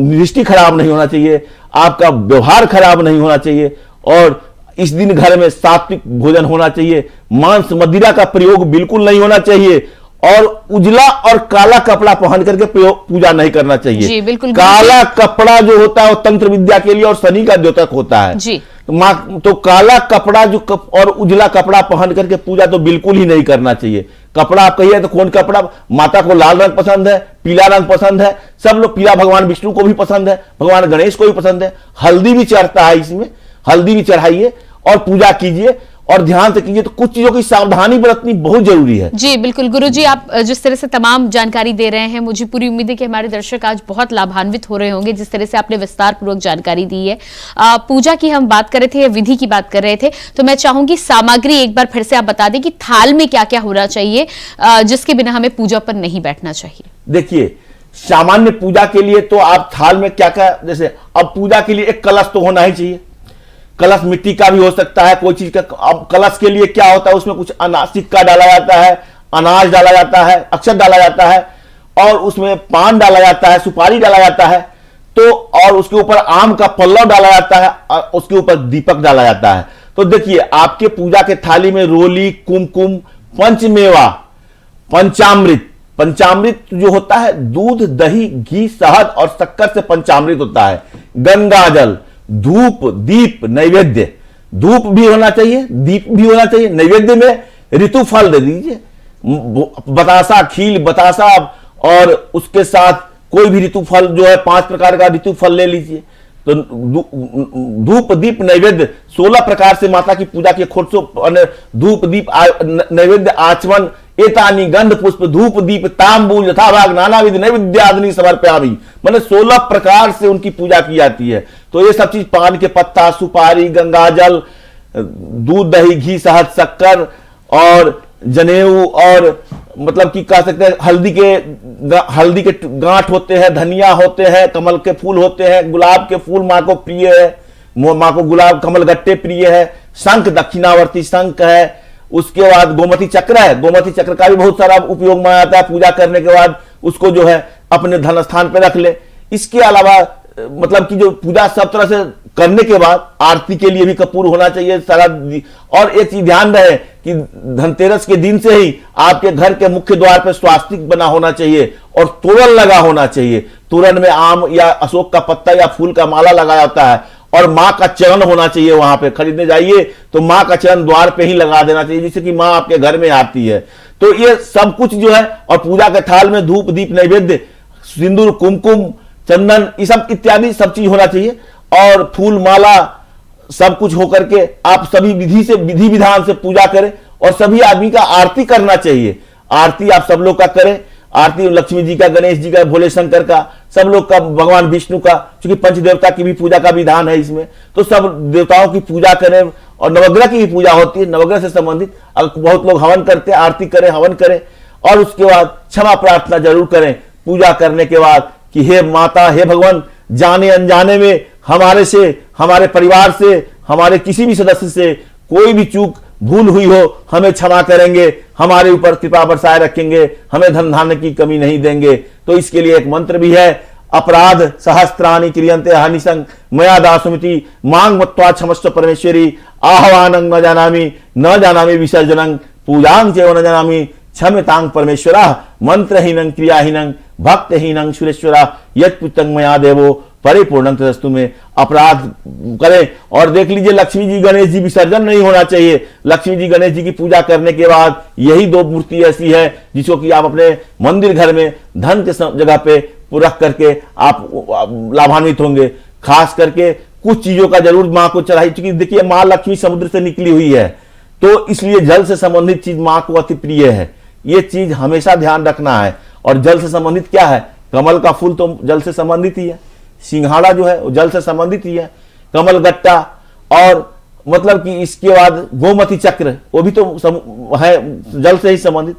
दृष्टि खराब नहीं होना चाहिए, आपका व्यवहार खराब नहीं होना चाहिए। और इस दिन घर में सात्विक भोजन होना चाहिए, मांस मदिरा का प्रयोग बिल्कुल नहीं होना चाहिए, और उजला और काला कपड़ा पहन करके पूजा नहीं करना चाहिए। जी, बिल्कुल। काला कपड़ा जो होता है वो तंत्र विद्या के लिए और शनि का द्योतक होता है जी। तो काला कपड़ा जो और उजला कपड़ा पहन करके पूजा तो बिल्कुल ही नहीं करना चाहिए। कपड़ा आप कहिए तो कौन कपड़ा, माता को लाल रंग पसंद है, पीला रंग पसंद है, सब लोग पीला, भगवान विष्णु को भी पसंद है, भगवान गणेश को भी पसंद है, हल्दी भी चढ़ता है इसमें। हल्दी भी चढ़ाइए और पूजा कीजिए और ध्यान से कीजिए। तो कुछ चीजों की सावधानी बरतनी बहुत जरूरी है। जी बिल्कुल गुरुजी, आप जिस तरह से तमाम जानकारी दे रहे हैं, मुझे पूरी उम्मीद है कि हमारे दर्शक आज बहुत लाभान्वित हो रहे होंगे जिस तरह से आपने विस्तार पूर्वक जानकारी दी है। पूजा की हम बात कर रहे थे या विधि की बात कर रहे थे, तो मैं चाहूंगी सामग्री एक बार फिर से आप बता दें कि थाल में क्या क्या होना चाहिए जिसके बिना हमें पूजा पर नहीं बैठना चाहिए। देखिए, सामान्य पूजा के लिए तो आप थाल में क्या क्या, जैसे अब पूजा के लिए एक कलश तो होना ही चाहिए। कलश मिट्टी का भी हो सकता है, कोई चीज का। अब कलश के लिए क्या होता है, उसमें कुछ अनाज सिक्का डाला जाता है, अनाज डाला जाता है, अक्षत डाला जाता है और उसमें पान डाला जाता है, सुपारी डाला जाता है, तो और उसके ऊपर आम का पल्लव डाला जाता है और उसके ऊपर दीपक डाला जाता है। तो देखिए, आपके पूजा के थाली में रोली, कुमकुम, पंचमेवा, पंचामृत। पंचामृत जो होता है दूध, दही, घी, शहद और शक्कर से पंचामृत होता है। गंगा जल, धूप, दीप, नैवेद्य। धूप भी होना चाहिए, दीप भी होना चाहिए। नैवेद्य में ऋतु फल दे दीजिए, बतासा, खील, बतासा और उसके साथ कोई भी ऋतु फल जो है 5 प्रकार का ऋतु फल ले लीजिए। तो धूप, दीप, नैवेद्य 16 प्रकार से माता की पूजा के खोटसो धूप, दीप, नैवेद्य, आचमन, एतानी गंध पुष्प, धूप, दीप, तांबूल, यथाभाग नानाविध नैवेद्यादि समर्पयामि। मैंने 16 प्रकार से उनकी पूजा की जाती है। तो ये सब चीज, पान के पत्ता, सुपारी, गंगाजल, दूध, दही, घी, शहद, शक्कर और जनेऊ और मतलब कि कह सकते हैं हल्दी के गांठ होते हैं, धनिया होते हैं, कमल के फूल होते हैं, गुलाब के फूल माँ को प्रिय है, माँ को गुलाब कमल गट्टे प्रिय है, शंख दक्षिणावर्ती शंख है। उसके बाद गोमती चक्र है, गोमती चक्र का भी बहुत सारा उपयोग माना जाता है। पूजा करने के बाद उसको जो है अपने धन स्थान पर रख ले। इसके अलावा मतलब कि जो पूजा सब तरह से करने के बाद आरती के लिए भी कपूर होना चाहिए सारा। और एक चीज ध्यान रहे कि धनतेरस के दिन से ही आपके घर के मुख्य द्वार पर स्वास्तिक बना होना चाहिए और तोरण लगा होना चाहिए। तोरण में आम या अशोक का पत्ता या फूल का माला लगा जाता है और माँ का चरण होना चाहिए। वहां पे खरीदने जाइए तो माँ का चरण द्वार पे ही लगा देना चाहिए, जिससे कि माँ आपके घर में आती है। तो ये सब कुछ जो है, और पूजा के थाल में धूप, दीप, नैवेद्य, सिंदूर, कुमकुम, चंदन, ये सब इत्यादि सब चीज होना चाहिए और फूल माला सब कुछ होकर के आप सभी विधि विधान से पूजा करें और सभी आदमी का आरती करना चाहिए। आरती आप सब लोग का करें। आरती लक्ष्मी जी का, गणेश जी का, भोले शंकर का, सब लोग का, भगवान विष्णु का, क्योंकि पंचदेवता की भी पूजा का विधान है इसमें। तो सब देवताओं की पूजा करें और नवग्रह की भी पूजा होती है, नवग्रह से संबंधित। बहुत लोग हवन करते हैं, आरती करें, हवन करें और उसके बाद क्षमा प्रार्थना जरूर करें पूजा करने के बाद कि हे माता, हे भगवान, जाने अनजाने में हमारे से, हमारे परिवार से, हमारे किसी भी सदस्य से कोई भी चूक भूल हुई हो हमें क्षमा करेंगे, हमारे ऊपर कृपा बरसाए रखेंगे, हमें धन धान्य की कमी नहीं देंगे। तो इसके लिए एक मंत्र भी है, अपराध सहस्त्राणि क्रियन्ते हानिसंग मया दासुमिति मांग मत्वा क्षमस्व परमेश्वरी आह्वानं न जानामि विसर्जनं पूजां चैव न जानामि क्षम्यतां परमेश्वरा मंत्रहीनं क्रियाहीनं भक्तहीनं सुरेश्वरा यत्पुत्रं मया देवो परिपूर्णं तदस्तु में। अपराध करें और देख लीजिए, लक्ष्मी जी गणेश जी विसर्जन नहीं होना चाहिए। लक्ष्मी जी गणेश जी की पूजा करने के बाद यही 2 मूर्ति ऐसी है जिसको कि आप अपने मंदिर घर में धन के जगह पे रख करके आप लाभान्वित होंगे। खास करके कुछ चीजों का जरूर माँ को चढ़ाई, क्योंकि देखिए माँ लक्ष्मी समुद्र से निकली हुई है, तो इसलिए जल से संबंधित चीज माँ को अति प्रिय है। ये चीज हमेशा ध्यान रखना है। और जल से संबंधित क्या है, कमल का फूल तो जल से संबंधित ही है, सिंघाड़ा जो है वो जल से संबंधित ही है, कमल गट्टा, और मतलब कि इसके बाद गोमती चक्र वो भी तो है जल से ही संबंधित,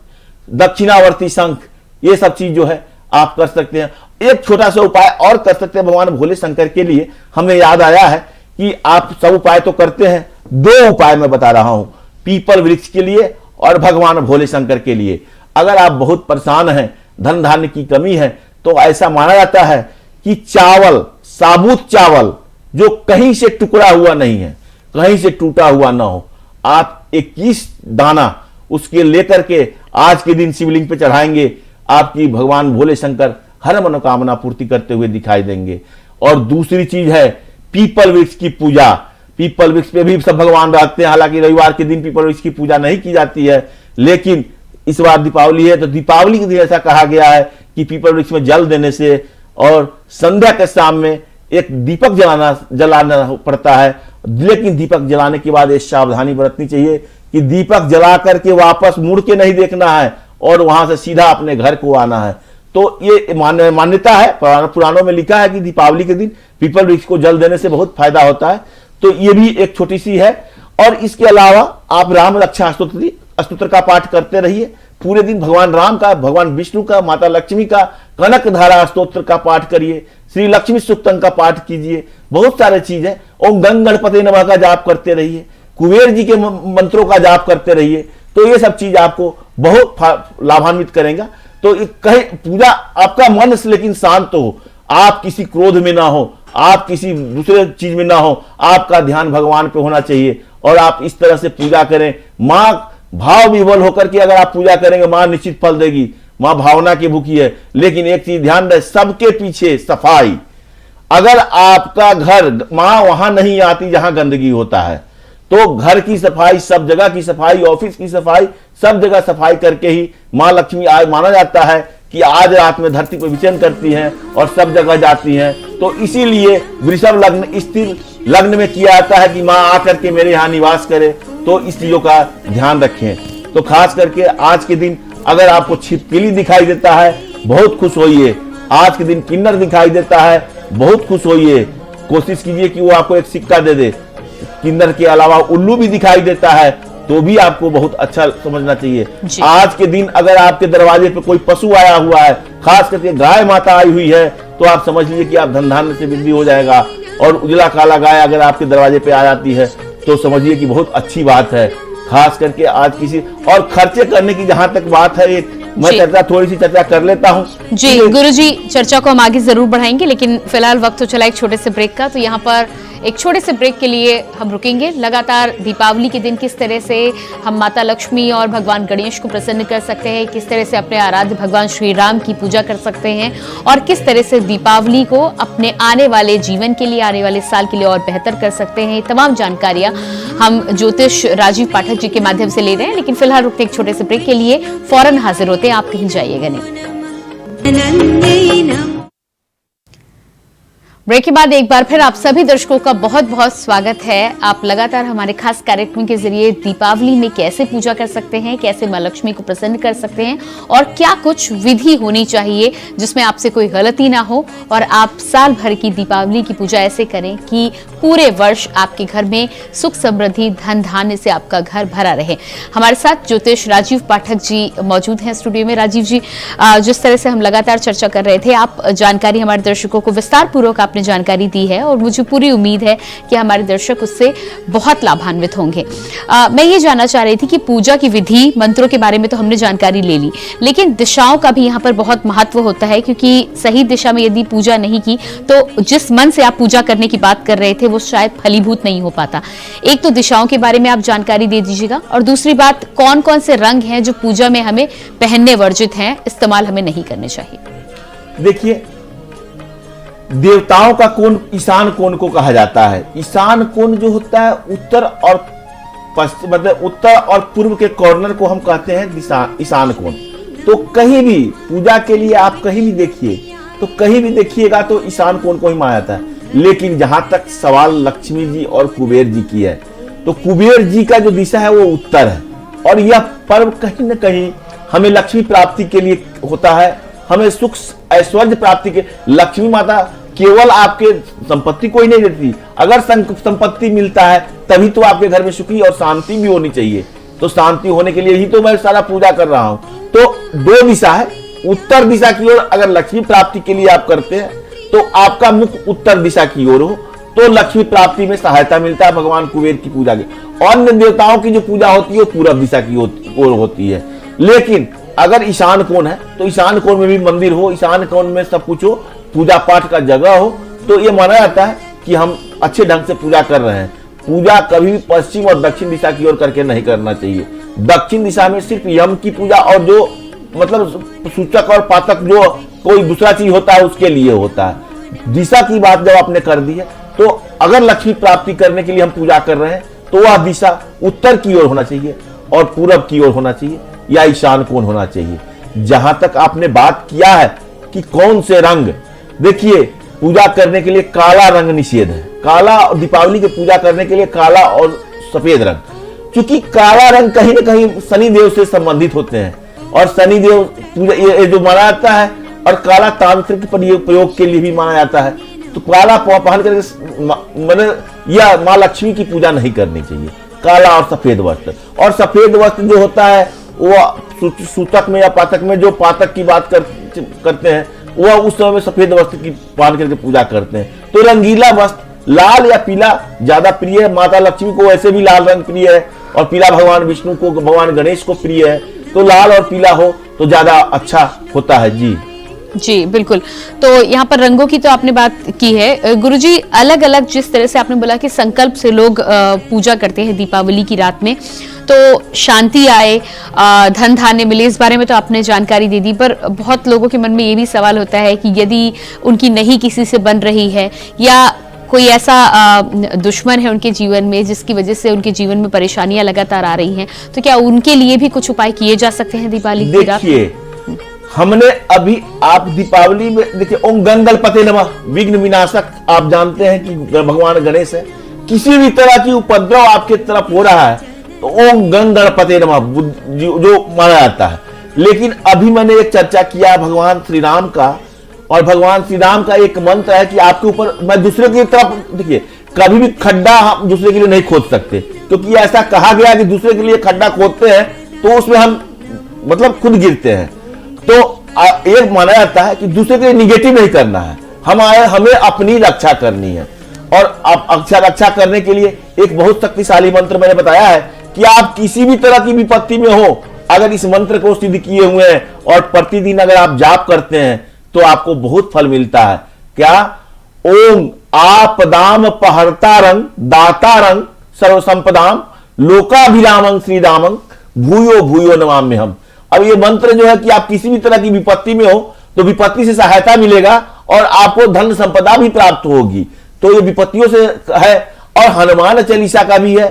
दक्षिणावर्ती शंख, ये सब चीज जो है आप कर सकते हैं। एक छोटा सा उपाय और कर सकते हैं भगवान भोले शंकर के लिए, हमें याद आया है कि आप सब उपाय तो करते हैं, 2 उपाय मैं बता रहा हूं, पीपल वृक्ष के लिए और भगवान भोले शंकर के लिए। अगर आप बहुत परेशान हैं, धन धान्य की कमी है, तो ऐसा माना जाता है कि चावल, साबुत चावल जो कहीं से टुकड़ा हुआ नहीं है, कहीं से टूटा हुआ ना हो, आप 21 दाना उसके लेकर के आज के दिन शिवलिंग पे चढ़ाएंगे, आपकी भगवान भोले शंकर हर मनोकामना पूर्ति करते हुए दिखाई देंगे। और दूसरी चीज है पीपल वृक्ष की पूजा। पीपल वृक्ष पे भी सब भगवान रहते हैं, हालांकि रविवार के दिन पीपल वृक्ष की पूजा नहीं की जाती है, लेकिन इस बार दीपावली है तो दीपावली के दिन ऐसा कहा गया है कि पीपल वृक्ष में जल देने से और संध्या के शाम में एक दीपक जलाना पड़ता है, लेकिन दीपक जलाने के बाद ये सावधानी बरतनी चाहिए कि दीपक जला करके वापस मुड़ के नहीं देखना है और वहां से सीधा अपने घर को आना है। तो ये मान्यता है, पुराणों में लिखा है कि दीपावली के दिन पीपल वृक्ष को जल देने से बहुत फायदा होता है। तो ये भी एक छोटी सी है। और इसके अलावा आप राम रक्षा स्तोत्र का पाठ करते रहिए। पूरे दिन भगवान राम का, भगवान विष्णु का, माता लक्ष्मी का कनक धारा स्तोत्र का पाठ करिए, श्री लक्ष्मी सूक्तम का पाठ कीजिए। बहुत सारे चीज है। ओम गंग गणपति नमः का जाप करते रहिए, कुबेर जी के मंत्रों का जाप करते रहिए। तो ये सब चीज आपको बहुत लाभान्वित करेगा। तो कहे पूजा आपका मन से लेकिन शांत हो, आप किसी क्रोध में ना हो, आप किसी दूसरे चीज में ना हो, आपका ध्यान भगवान पे होना चाहिए और आप इस तरह से पूजा करें। माँ भाव विवल होकर के अगर आप पूजा करेंगे, माँ निश्चित फल देगी। माँ भावना की भूखी है। लेकिन एक चीज ध्यान रहे, सबके पीछे सफाई। अगर आपका घर, माँ वहां नहीं आती जहां गंदगी होता है, तो घर की सफाई, सब जगह की सफाई, ऑफिस की सफाई, सब जगह सफाई करके ही माँ लक्ष्मी आज माना जाता है कि आज रात में धरती पर विचरण करती हैं और सब जगह जाती हैं। तो इसीलिए वृषभ लग्न स्थिर लग्न में किया जाता है कि माँ आकर के मेरे यहाँ निवास करे। तो इस चीजों का ध्यान रखें। तो खास करके आज के दिन अगर आपको छिपकली दिखाई देता है, बहुत खुश होइए। आज के दिन किन्नर दिखाई देता है, बहुत खुश होइए। कोशिश कीजिए कि वो आपको एक सिक्का दे दे। किन्नर के अलावा उल्लू भी दिखाई देता है तो भी आपको बहुत अच्छा समझना चाहिए। आज के दिन अगर आपके दरवाजे पे कोई पशु आया हुआ है, खास करके गाय माता आई हुई है, तो आप समझ लीजिए कि आप धन धान्य से वृद्धि हो जाएगा। और उजला काला गाय अगर आपके दरवाजे पे आ जाती है तो समझिए कि बहुत अच्छी बात है। खास करके आज किसी और खर्चे करने की जहां तक बात है, मैं थोड़ी सी चर्चा कर लेता हूं। जी गुरुजी, चर्चा को हम आगे जरूर बढ़ाएंगे, लेकिन फिलहाल वक्त तो चला एक छोटे से ब्रेक का। तो यहाँ पर एक छोटे से ब्रेक के लिए हम रुकेंगे। लगातार दीपावली के दिन किस तरह से हम माता लक्ष्मी और भगवान गणेश को प्रसन्न कर सकते हैं, किस तरह से अपने आराध्य भगवान श्री राम की पूजा कर सकते हैं और किस तरह से दीपावली को अपने आने वाले जीवन के लिए, आने वाले साल के लिए और बेहतर कर सकते हैं, तमाम जानकारियां हम ज्योतिष राजीव पाठक जी के माध्यम से ले रहे हैं। लेकिन फिलहाल रुकते एक छोटे से ब्रेक के लिए, फौरन हाजिर होते हैं, आप कहीं जाइएगा नहीं। ब्रेक के बाद एक बार फिर आप सभी दर्शकों का बहुत बहुत स्वागत है। आप लगातार हमारे खास कार्यक्रम के जरिए दीपावली में कैसे पूजा कर सकते हैं, कैसे मां लक्ष्मी को प्रसन्न कर सकते हैं और क्या कुछ विधि होनी चाहिए जिसमें आपसे कोई गलती ना हो और आप साल भर की दीपावली की पूजा ऐसे करें कि पूरे वर्ष आपके घर में सुख समृद्धि धन धान्य से आपका घर भरा रहे। हमारे साथ ज्योतिष राजीव पाठक जी मौजूद हैं स्टूडियो में। राजीव जी, जिस तरह से हम लगातार चर्चा कर रहे थे, आप जानकारी हमारे दर्शकों को विस्तार पूर्वक आपने जानकारी दी है और मुझे पूरी उम्मीद है कि हमारे दर्शक उससे बहुत लाभान्वित होंगे। मैं ये जानना चाह रही थी कि पूजा की विधि, मंत्रों के बारे में तो हमने जानकारी ले ली, लेकिन दिशाओं का भी यहाँ पर बहुत महत्व होता है, क्योंकि सही दिशा में यदि पूजा नहीं की तो जिस मन से आप पूजा करने की बात कर रहे थे वो शायद फलीभूत नहीं हो पाता। एक तो दिशाओं के बारे में आप जानकारी दे दीजिएगा और दूसरी बात, कौन कौन से रंग हैं जो पूजा में हमें पहनने वर्जित हैं, इस्तेमाल हमें नहीं करने चाहिए। देखिए, देवताओं का कोण ईशान कोण को कहा जाता है। ईशान कोण जो होता है उत्तर और पश्चिम, मतलब उत्तर और पूर्व के कॉर्नर को हम कहते हैं दिशा, ईशान कोण। तो कहीं भी पूजा के लिए आप कहीं भी देखिए, तो कहीं भी देखिएगा तो ईशान कोण को ही माना जाता है। लेकिन जहां तक सवाल लक्ष्मी जी और कुबेर जी की है, तो कुबेर जी का जो दिशा है वो उत्तर है और यह पर्व कहीं न कहीं हमें लक्ष्मी प्राप्ति के लिए होता है, हमें सुख ऐश्वर्य प्राप्ति के। लक्ष्मी माता केवल आपके संपत्ति को ही नहीं देती, अगर संपत्ति मिलता है तभी तो आपके घर में सुखी और शांति भी होनी चाहिए। तो शांति होने के लिए ही तो मैं सारा पूजा कर रहा हूं। तो दो दिशा है, उत्तर दिशा की ओर अगर लक्ष्मी प्राप्ति के लिए आप करते हैं तो आपका मुख उत्तर दिशा की ओर हो तो लक्ष्मी प्राप्ति में सहायता मिलता है। भगवान कुबेर की पूजा की, अन्य देवताओं की जो पूजा होती है वो पूरब दिशा की ओर होती है। लेकिन अगर ईशान कोण है तो ईशान कोण में भी मंदिर हो, ईशान कोण में सब कुछ हो, पूजा पाठ का जगह हो, तो ये माना जाता है कि हम अच्छे ढंग से पूजा कर रहे हैं। पूजा कभी भी पश्चिम और दक्षिण दिशा की ओर करके नहीं करना चाहिए। दक्षिण दिशा में सिर्फ यम की पूजा और जो मतलब सूचक और पातक जो कोई दूसरा चीज होता है उसके लिए होता है। दिशा की बात जब आपने कर दी है तो अगर लक्ष्मी प्राप्ति करने के लिए हम पूजा कर रहे हैं तो वह दिशा उत्तर की ओर होना चाहिए और पूरब की ओर होना चाहिए या ईशान कोण होना चाहिए। जहां तक आपने बात किया है कि कौन से रंग, देखिए पूजा करने के लिए काला रंग निषेध है। काला और दीपावली की पूजा करने के लिए काला और सफेद रंग, क्योंकि काला रंग कहीं ना कहीं शनि देव से संबंधित होते हैं और शनि देव पूजा ये जो माना जाता है, और काला तांत्रिक प्रयोग के लिए भी माना जाता है। तो काला पहन करके मैंने या माँ लक्ष्मी की पूजा नहीं करनी चाहिए। काला और सफेद वस्त्र, और सफेद वस्त्र जो होता है वो सूतक में या पातक में, जो पातक की बात करते हैं वह उस समय में सफेद वस्त्र की पहन करके पूजा करते हैं। तो रंगीला वस्त्र लाल या पीला ज्यादा प्रिय है। माता लक्ष्मी को वैसे भी लाल रंग प्रिय है, और पीला भगवान विष्णु को, भगवान गणेश को प्रिय है। तो लाल और पीला हो तो ज्यादा अच्छा होता है। जी जी बिल्कुल। तो यहाँ पर रंगों की तो आपने बात की है गुरुजी, अलग अलग जिस तरह से आपने बोला कि संकल्प से लोग पूजा करते हैं दीपावली की रात में, तो शांति आए, धन धान्य मिले, इस बारे में तो आपने जानकारी दे दी। पर बहुत लोगों के मन में ये भी सवाल होता है कि यदि उनकी नहीं किसी से बन रही है, या कोई ऐसा दुश्मन है उनके जीवन में जिसकी वजह से उनके जीवन में परेशानियां लगातार आ रही हैं, तो क्या उनके लिए भी कुछ उपाय किए जा सकते हैं दीपावली की रात? देखिए, हमने अभी आप दीपावली में देखिए ओम गंगणपते नमः, विघ्न विनाशक आप जानते हैं कि भगवान गणेश है। किसी भी तरह की उपद्रव आपके तरफ हो रहा है तो ओम गंगणपते नमः जो माना जाता है। लेकिन अभी मैंने एक चर्चा किया भगवान श्री राम का, और भगवान श्री राम का एक मंत्र है कि आपके ऊपर, मैं दूसरे की तरफ देखिए, कभी भी खड्डा हम दूसरे के लिए नहीं खोद सकते, क्योंकि ऐसा कहा गया कि दूसरे के लिए खड्डा खोदते हैं तो उसमें हम मतलब खुद गिरते हैं। तो एक माना जाता है कि दूसरे के लिए निगेटिव नहीं करना है, हमें अपनी रक्षा करनी है। और रक्षा करने के लिए एक बहुत शक्तिशाली मंत्र मैंने बताया है कि आप किसी भी तरह की विपत्ति में हो, अगर इस मंत्र को सिद्ध किए हुए हैं और प्रतिदिन अगर आप जाप करते हैं तो आपको बहुत फल मिलता है। क्या? ओम आपदाम पहर्तारं दातारं सर्व संपदाम लोकाभिरामं श्रीरामं भूयो भूयो नमाम्यहम्। अब ये मंत्र जो है कि आप किसी भी तरह की विपत्ति में हो तो विपत्ति से सहायता मिलेगा और आपको धन संपदा भी प्राप्त होगी। तो ये विपत्तियों से है। और हनुमान चालीसा का भी है।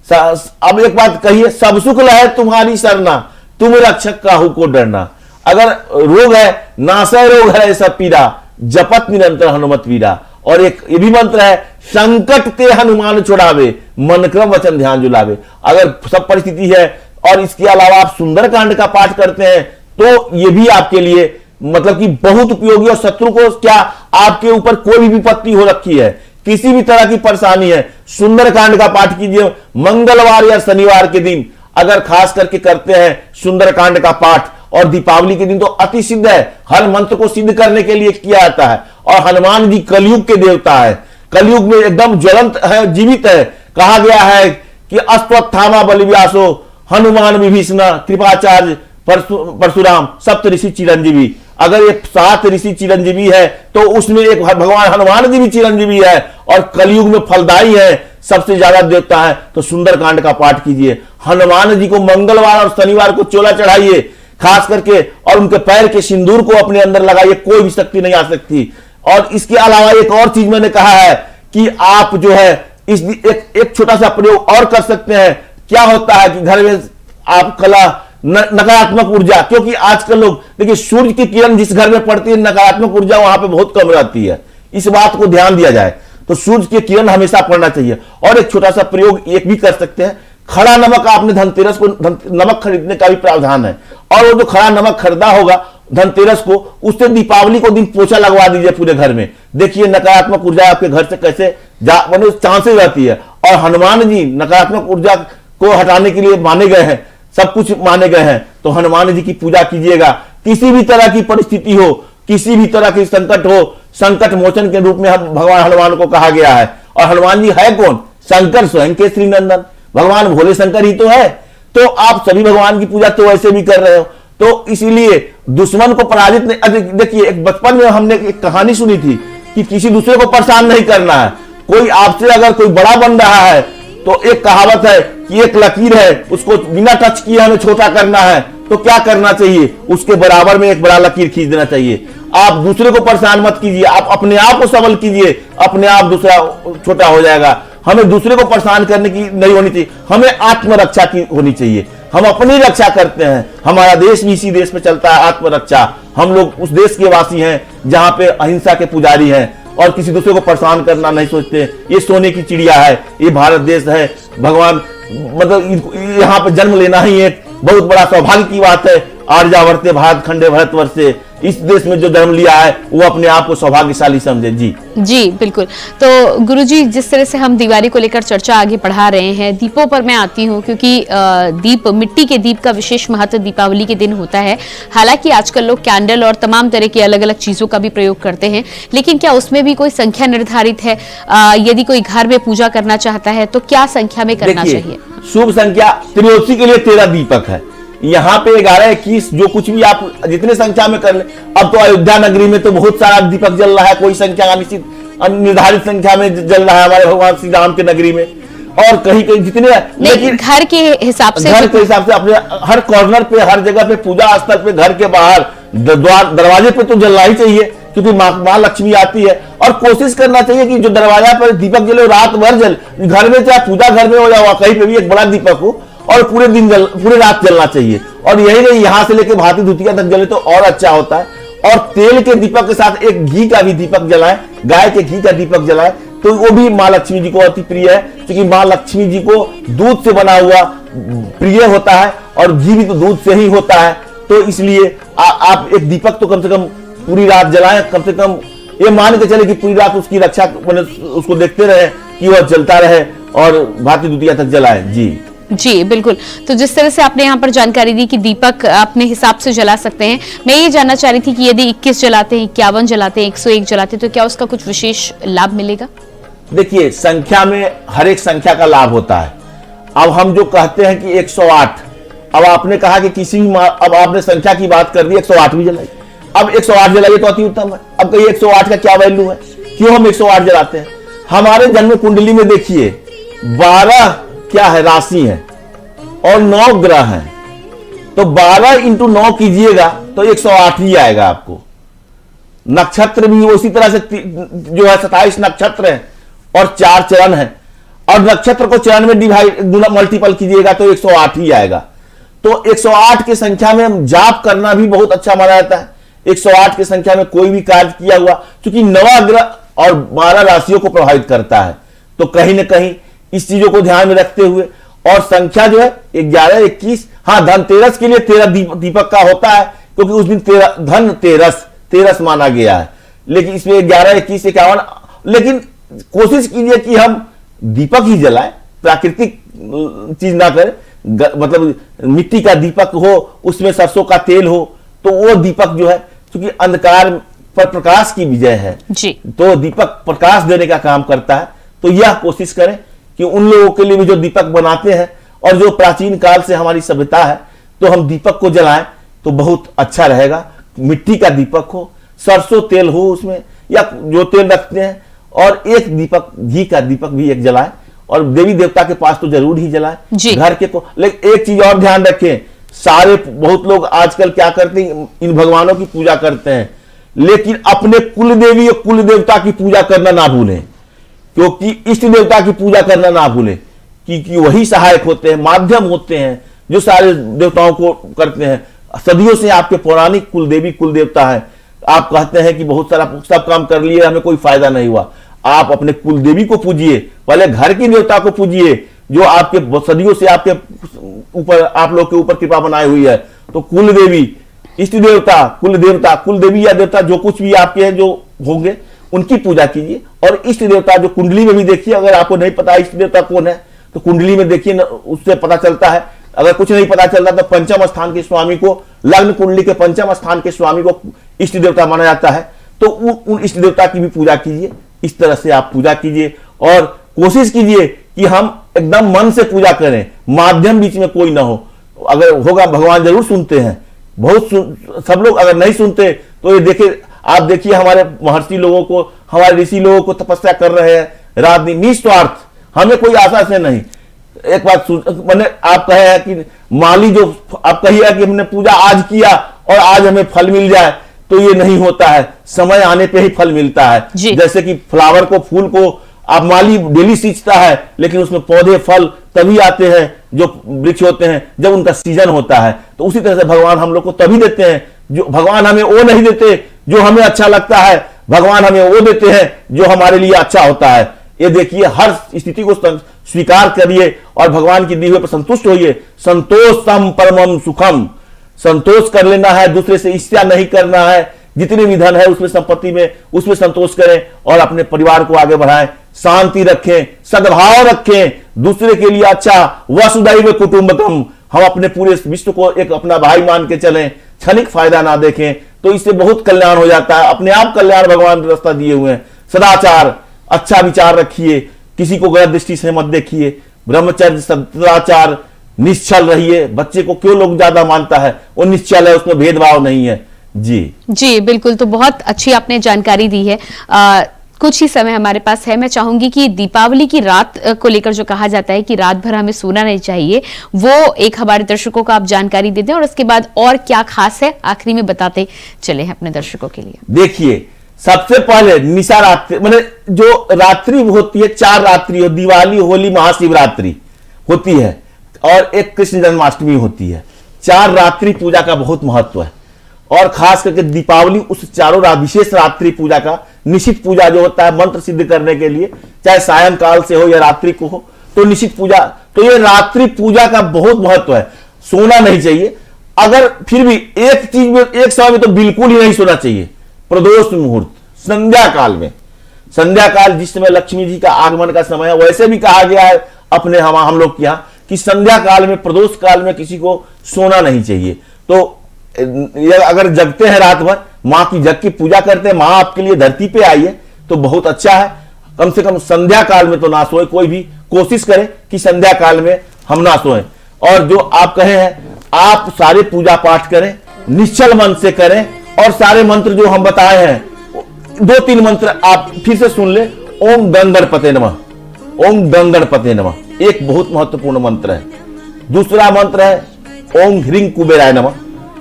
अब एक बात कहिए, सब सुख लहै तुम्हारी सरना, तुम रक्षक काहू को डरना। अगर रोग है, नासय रोग है सब पीरा, जपत निरंतर हनुमत वीरा। और एक ये भी मंत्र है, संकट ते हनुमान छुड़ावे, मन क्रम वचन ध्यान जुलावे। अगर सब परिस्थिति है और इसके अलावा आप सुंदरकांड का पाठ करते हैं तो ये भी आपके लिए मतलब कि बहुत उपयोगी। और शत्रु को क्या, आपके ऊपर कोई भी विपत्ति हो रखी है, किसी भी तरह की परेशानी है, सुंदरकांड का पाठ कीजिए। मंगलवार या शनिवार के दिन अगर खास करके करते हैं सुंदरकांड का पाठ, और दीपावली के दिन तो अति सिद्ध है, हर मंत्र को सिद्ध करने के लिए किया जाता है। और हनुमान जी कलयुग के देवता है, कलयुग में एकदम ज्वलंत है, जीवित है। कहा गया है कि अश्वत्थामा बलिव्यासो हनुमान विभीषण कृपाचार्य परशुराम सप्त ऋषि चिरंजीवी। अगर ये 7 ऋषि चिरंजीवी है तो उसमें एक भगवान हनुमान जी भी चिरंजीवी है और कलयुग में फलदायी है, सबसे ज्यादा देवता है। तो सुंदरकांड का पाठ कीजिए, हनुमान जी को मंगलवार और शनिवार को चोला चढ़ाइए खास करके, और उनके पैर के सिंदूर को अपने अंदर लगाइए, कोई भी शक्ति नहीं आ सकती। और इसके अलावा एक और चीज मैंने कहा है कि आप जो है इस एक छोटा सा प्रयोग और कर सकते हैं। क्या होता है कि घर में आप कला नकारात्मक ऊर्जा, क्योंकि आजकल लोग देखिए सूर्य की किरण जिस घर में पड़ती है नकारात्मक ऊर्जा वहां पे बहुत कम रहती है, इस बात को ध्यान दिया जाए। तो सूर्य की किरण हमेशा पड़ना चाहिए। और एक छोटा सा प्रयोग एक भी कर सकते हैं, खड़ा नमक, आपने धनतेरस को नमक खरीदने का भी प्रावधान है, और वो जो खड़ा नमक खरीदा होगा धनतेरस को, उससे दीपावली को दिन पोछा लगवा दीजिए पूरे घर में। देखिए नकारात्मक ऊर्जा आपके घर से कैसे चांसेस रहती है। और हनुमान जी नकारात्मक ऊर्जा को हटाने के लिए माने गए हैं, सब कुछ माने गए हैं। तो हनुमान जी की पूजा कीजिएगा। किसी भी तरह की परिस्थिति हो, किसी भी तरह की संकट हो, संकट मोचन के रूप में हम भगवान हनुमान को कहा गया है। और हनुमान जी है कौन? शंकर स्वयं के श्री नंदन, भगवान भोले शंकर ही तो है। तो आप सभी भगवान की पूजा तो वैसे भी कर रहे हो, तो इसीलिए दुश्मन को पराजित नहीं। देखिए एक बचपन में हमने एक कहानी सुनी थी कि किसी दूसरे को परेशान नहीं करना है। कोई आपसे अगर कोई बड़ा बन रहा है तो एक कहावत है कि एक लकीर है, उसको बिना टच किए हमें छोटा करना है, तो क्या करना चाहिए? उसके बराबर में एक बड़ा लकीर खींच देना चाहिए। आप दूसरे को परेशान मत कीजिए, आप अपने आप को सबल कीजिए, अपने आप दूसरा छोटा हो जाएगा। हमें दूसरे को परेशान करने की नहीं होनी चाहिए, हमें आत्मरक्षा की होनी चाहिए। हम अपनी रक्षा करते हैं, हमारा देश भी इसी देश में चलता है, आत्मरक्षा। हम लोग उस देश के वासी हैं जहां पे अहिंसा के पुजारी हैं। और किसी दूसरे को परेशान करना नहीं सोचते। ये सोने की चिड़िया है, ये भारत देश है, भगवान मतलब यहाँ पे जन्म लेना ही एक बहुत बड़ा सौभाग्य की बात है। आर्यावर्ते भारत खंडे भारतवर्षे, इस देश में जो जन्म लिया है वो अपने आप को सौभाग्यशाली समझे। जी बिल्कुल। तो गुरुजी, जिस तरह से हम दिवाली को लेकर चर्चा आगे बढ़ा रहे हैं, दीपों पर मैं आती हूँ, क्योंकि दीप, मिट्टी के दीप का विशेष महत्व दीपावली के दिन होता है। हालांकि आजकल लोग कैंडल और तमाम तरह की अलग अलग चीजों का भी प्रयोग करते हैं, लेकिन क्या उसमें भी कोई संख्या निर्धारित है? यदि कोई घर में पूजा करना चाहता है तो क्या संख्या में करना चाहिए? शुभ संख्या त्रयोदशी के लिए 13 दीपक है। यहाँ पे 11, 21 जो कुछ भी आप जितने संख्या में कर ले। अब तो अयोध्या नगरी में तो बहुत सारा दीपक जल रहा है, कोई संख्या निश्चित निर्धारित संख्या में जल रहा है हमारे भगवान श्री राम के नगरी में, और कहीं कहीं जितने, लेकिन घर के हिसाब से, अपने हर कॉर्नर पे, हर जगह पे, पूजा स्थल पे, घर के बाहर, दरवाजे पे तो जलना ही चाहिए, क्योंकि माँ लक्ष्मी आती है। और कोशिश करना चाहिए कि जो दरवाजा पर दीपक जले रात भर जल, घर में चाहे पूजा घर में हो या कहीं पे भी एक बड़ा दीपक हो, और पूरे दिन पूरे रात जलना चाहिए। और यही नहीं, यहां से लेकर भाती धुतिया तक जले तो और अच्छा होता है। और तेल के दीपक के साथ एक घी का भी दीपक जलाएं, गाय के घी का दीपक जलाएं, तो वो भी माँ लक्ष्मी जी को अति प्रिय है, क्योंकि माँ लक्ष्मी जी को दूध से बना हुआ प्रिय होता है, और घी भी तो दूध से ही होता है। तो इसलिए आप एक दीपक तो कम से कम पूरी रात जलाएं, कम से कम ये मान के चले कि पूरी रात उसकी रक्षा, उसको देखते रहे कि वह जलता रहे, और भाती द्वितीया तक जलाएं। जी बिल्कुल। तो जिस तरह से आपने यहाँ पर जानकारी दी कि दीपक अपने हिसाब से जला सकते हैं, मैं ये जानना चाह रही थी कि यदि 21 जलाते हैं, 51 जलाते हैं, 101 जलाते हैं, तो क्या उसका कुछ विशेष लाभ मिलेगा? देखिए, संख्या में हर एक संख्या का लाभ होता है। अब हम जो कहते हैं कि 108, अब आपने कहा कि किसी भी, अब आपने संख्या की बात कर दी, 108 भी जलाई। अब 108 जलाइए तो अति उत्तम है। अब कहिए 108 का क्या वैल्यू है, क्यों हम 108 जलाते हैं? हमारे जन्म कुंडली में देखिए 12 क्या है, राशि है, और 9 ग्रह हैं, तो 12 इंटू 9 कीजिएगा तो 108 ही आएगा आपको। नक्षत्र भी उसी तरह से जो है 27 नक्षत्र है और 4 चरण है, और नक्षत्र को चरण में डिवाइड मल्टीपल कीजिएगा तो 108 ही आएगा। तो 108 की संख्या में जाप करना भी बहुत अच्छा माना जाता है। 108 की संख्या में कोई भी कार्य किया हुआ, क्योंकि 9 ग्रह और 12 राशियों को प्रभावित करता है, तो कहीं ना कहीं इस चीजों को ध्यान में रखते हुए, और संख्या जो है 11, 21, हाँ धनतेरस के लिए 13 दीपक का होता है, क्योंकि उस दिन धन तेरस माना गया है। लेकिन इसमें 11, 21, 51, लेकिन कोशिश कीजिए कि हम दीपक ही जलाएं, प्राकृतिक चीज ना करें। मतलब मिट्टी का दीपक हो, उसमें सरसों का तेल हो, तो वो दीपक जो है, क्योंकि अंधकार पर प्रकाश की विजय है जी, तो दीपक प्रकाश देने का काम करता है। तो यह कोशिश करें कि उन लोगों के लिए भी जो दीपक बनाते हैं, और जो प्राचीन काल से हमारी सभ्यता है, तो हम दीपक को जलाएं तो बहुत अच्छा रहेगा। मिट्टी का दीपक हो, सरसों तेल हो उसमें, या जो तेल रखते हैं, और एक दीपक घी का दीपक भी एक जलाएं, और देवी देवता के पास तो जरूर ही जलाएं घर के को। लेकिन एक चीज और ध्यान रखें, सारे बहुत लोग आजकल क्या करते हैं, इन भगवानों की पूजा करते हैं, लेकिन अपने कुल देवी और कुल देवता की पूजा करना ना भूलें, क्योंकि इष्ट देवता की पूजा करना ना भूलें, क्योंकि वही सहायक होते हैं, माध्यम होते हैं, जो सारे देवताओं को करते हैं। सदियों से आपके पौराणिक कुल देवी कुल देवता है। आप कहते हैं कि बहुत सारा सब काम कर लिए, हमें कोई फायदा नहीं हुआ। आप अपने कुल देवी को पूजिए, पहले घर की देवता को पूजिए, जो आपके सदियों से आपके ऊपर, आप लोग के ऊपर कृपा बनाई हुई है। तो कुल देवी, इष्ट देवता, कुल देवी या देवता जो कुछ भी आपके हैं, जो होंगे, उनकी पूजा कीजिए। और इष्ट देवता जो कुंडली में भी देखिए, अगर आपको नहीं पता इष्ट देवता कौन है तो कुंडली में देखिए, उससे पता चलता है। अगर कुछ नहीं पता चलता तो पंचम स्थान के स्वामी को, लग्न कुंडली के पंचम स्थान के स्वामी को इष्ट देवता माना जाता है, तो उन इष्ट देवता की भी पूजा कीजिए। इस तरह से आप पूजा कीजिए, और कोशिश कीजिए कि हम एकदम मन से पूजा करें, माध्यम बीच में कोई ना हो। अगर होगा, भगवान जरूर सुनते हैं, सब लोग अगर नहीं सुनते तो ये देखिए, आप देखिए हमारे महर्षि लोगों को, हमारे ऋषि लोगों को तपस्या कर रहे हैं रात दिन, निस्वार्थ, हमें कोई आशा से नहीं। एक बात मैंने आप कहे है कि माली जो आप कहिए कि हमने पूजा आज किया और आज हमें फल मिल जाए, तो ये नहीं होता है, समय आने पे ही फल मिलता है। जैसे कि फ्लावर को, फूल को आप माली डेली सींचता है, लेकिन उसमें पौधे फल तभी आते हैं, जो वृक्ष होते हैं, जब उनका सीजन होता है। तो उसी तरह से भगवान हम लोग को तभी देते हैं, जो भगवान हमें वो नहीं देते जो हमें अच्छा लगता है। भगवान हमें वो देते हैं जो हमारे लिए अच्छा होता है। ये देखिए, हर स्थिति को स्वीकार करिए और भगवान की दी हुई पर संतुष्ट होइए। संतोषम परमम सुखम, संतोष कर लेना है, दूसरे से ईर्ष्या नहीं करना है। जितने भी धन है उसमें, संपत्ति में, उसमें संतोष करें और अपने परिवार को आगे बढ़ाएं। शांति रखें, सद्भाव रखें, दूसरे के लिए अच्छा। वसुधैव कुटुंबकम, हम अपने पूरे विश्व को एक अपना भाई मान के चलें, क्षणिक फायदा ना देखें, तो इससे बहुत कल्याण हो जाता है। अपने आप कल्याण भगवान ने रास्ता दिए हुए हैं। सदाचार, अच्छा विचार रखिए, किसी को गलत दृष्टि से मत देखिए। ब्रह्मचर्य, सदाचार, निश्चल रहिए। बच्चे को क्यों लोग ज्यादा मानता है, वो निश्चल है, उसमें भेदभाव नहीं है। जी बिल्कुल, तो बहुत अच्छी आपने जानकारी दी है। कुछ ही समय हमारे पास है। मैं चाहूंगी कि दीपावली की रात को लेकर जो कहा जाता है कि रात भर हमें सोना नहीं चाहिए, वो एक हमारे दर्शकों को आप जानकारी दे दें और उसके बाद और क्या खास है आखिरी में बताते चले हैं अपने दर्शकों के लिए। देखिए, सबसे पहले निशा रात्रि, मतलब जो रात्रि होती है, 4 रात्रि हो, दिवाली, होली, महाशिवरात्रि होती है और एक कृष्ण जन्माष्टमी होती है। 4 रात्रि पूजा का बहुत महत्व है और खास करके दीपावली उस चारों विशेष रात्रि पूजा का, निश्चित पूजा जो होता है मंत्र सिद्ध करने के लिए, चाहे सायंकाल से हो या रात्रि को हो, तो निश्चित पूजा, तो ये रात्रि पूजा का बहुत महत्व है। सोना नहीं चाहिए। अगर फिर भी एक चीज में, एक समय में तो बिल्कुल ही नहीं सोना चाहिए। प्रदोष मुहूर्त, संध्या काल में, संध्या काल जिस समय लक्ष्मी जी का आगमन का समय है, वैसे भी कहा गया है अपने हम लोग के यहाँ कि संध्या काल में, प्रदोष काल में किसी को सोना नहीं चाहिए। तो अगर जगते हैं रात भर, माँ की जग की पूजा करते हैं, माँ आपके लिए धरती पे आई है, तो बहुत अच्छा है। कम से कम संध्या काल में तो ना सोए, कोई भी कोशिश करे कि संध्या काल में हम ना सोए। और जो आप कहे हैं, आप सारे पूजा पाठ करें, निश्चल मन से करें और सारे मंत्र जो हम बताए हैं, 2-3 मंत्र आप फिर से सुन ले। ओम गंगणपते नमः, ओम गंगणपते नमः, एक बहुत महत्वपूर्ण मंत्र है। दूसरा मंत्र है ओम ह्रीं कुबेराय नमः,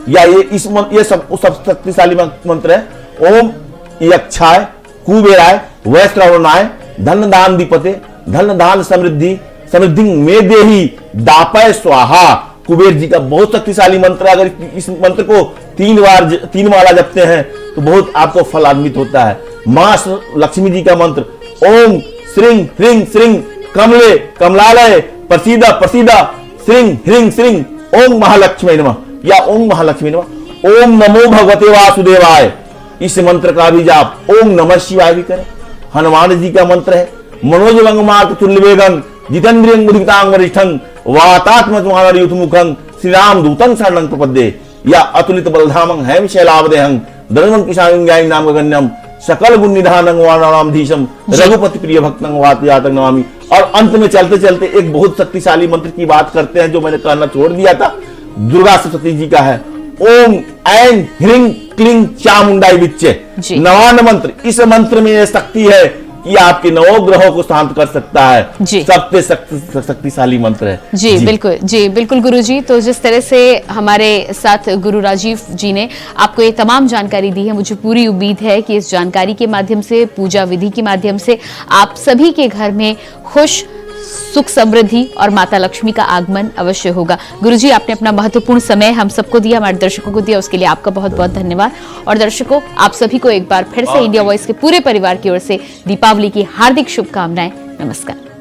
या ये सब शक्तिशाली मंत्र है। ओम यक्षाय कुबेराय वैश्रवणाय धन दान दीपते, धन दान समृद्धि समृद्धि में देही दापय स्वाहा। कुबेर जी का बहुत शक्तिशाली मंत्र है। अगर इस मंत्र को 3 माला जपते हैं तो बहुत आपको फलान्वित होता है। मां लक्ष्मी जी का मंत्र ओम श्रीं ह्रीं श्रीं कमले कमलालय प्रसीदा प्रसीदा श्रीं ह्रीं श्रीं ओम महालक्ष्मी नमः, या ओम महालक्ष्मी नमः। ओम नमो भगवते वासुदेवाय, इस मंत्र का भी जाप ओम नमः शिवाय भी करें। हनुमान जी का मंत्र है मनोजवंग मार्ग तुल्यवेगं जितेन्द्रियं बुद्धिमतां वरिष्ठं वातात्मजमानर युतमुखं श्री राम दूतं शरणं प्रपद्ये, या अतुलित बलधामं हैम शैलावदेहं धर्मं किशानं ज्ञानी नाम गगन्यं सकल गुण निधानं वाणाधीशम रघुपति प्रिय भक्तं वातयातं नमामि। और अंत में चलते चलते एक बहुत शक्तिशाली मंत्र की बात करते हैं जो मैंने कहना छोड़ दिया था, दुर्गा सरस्वती जी का है। ओम ऐं ह्रीं क्लीं चामुंडाई विच्चे, नवान मंत्र। इस मंत्र में यह शक्ति है कि आपके 9 ग्रहों को शांत कर सकता है। सबसे शक्तिशाली मंत्र है। जी बिल्कुल गुरुजी। तो जिस तरह से हमारे साथ गुरु राजीव जी ने आपको ये तमाम जानकारी दी है, मुझे पूरी उम्मीद है कि इस जानकारी के माध्यम से, पूजा विधि के माध्यम से आप सभी के घर में खुश, सुख, समृद्धि और माता लक्ष्मी का आगमन अवश्य होगा। गुरुजी, आपने अपना महत्वपूर्ण समय हम सबको दिया, हमारे दर्शकों को दिया, उसके लिए आपका बहुत बहुत धन्यवाद। और दर्शकों, आप सभी को एक बार फिर से इंडिया वॉइस के पूरे परिवार की ओर से दीपावली की हार्दिक शुभकामनाएं। नमस्कार।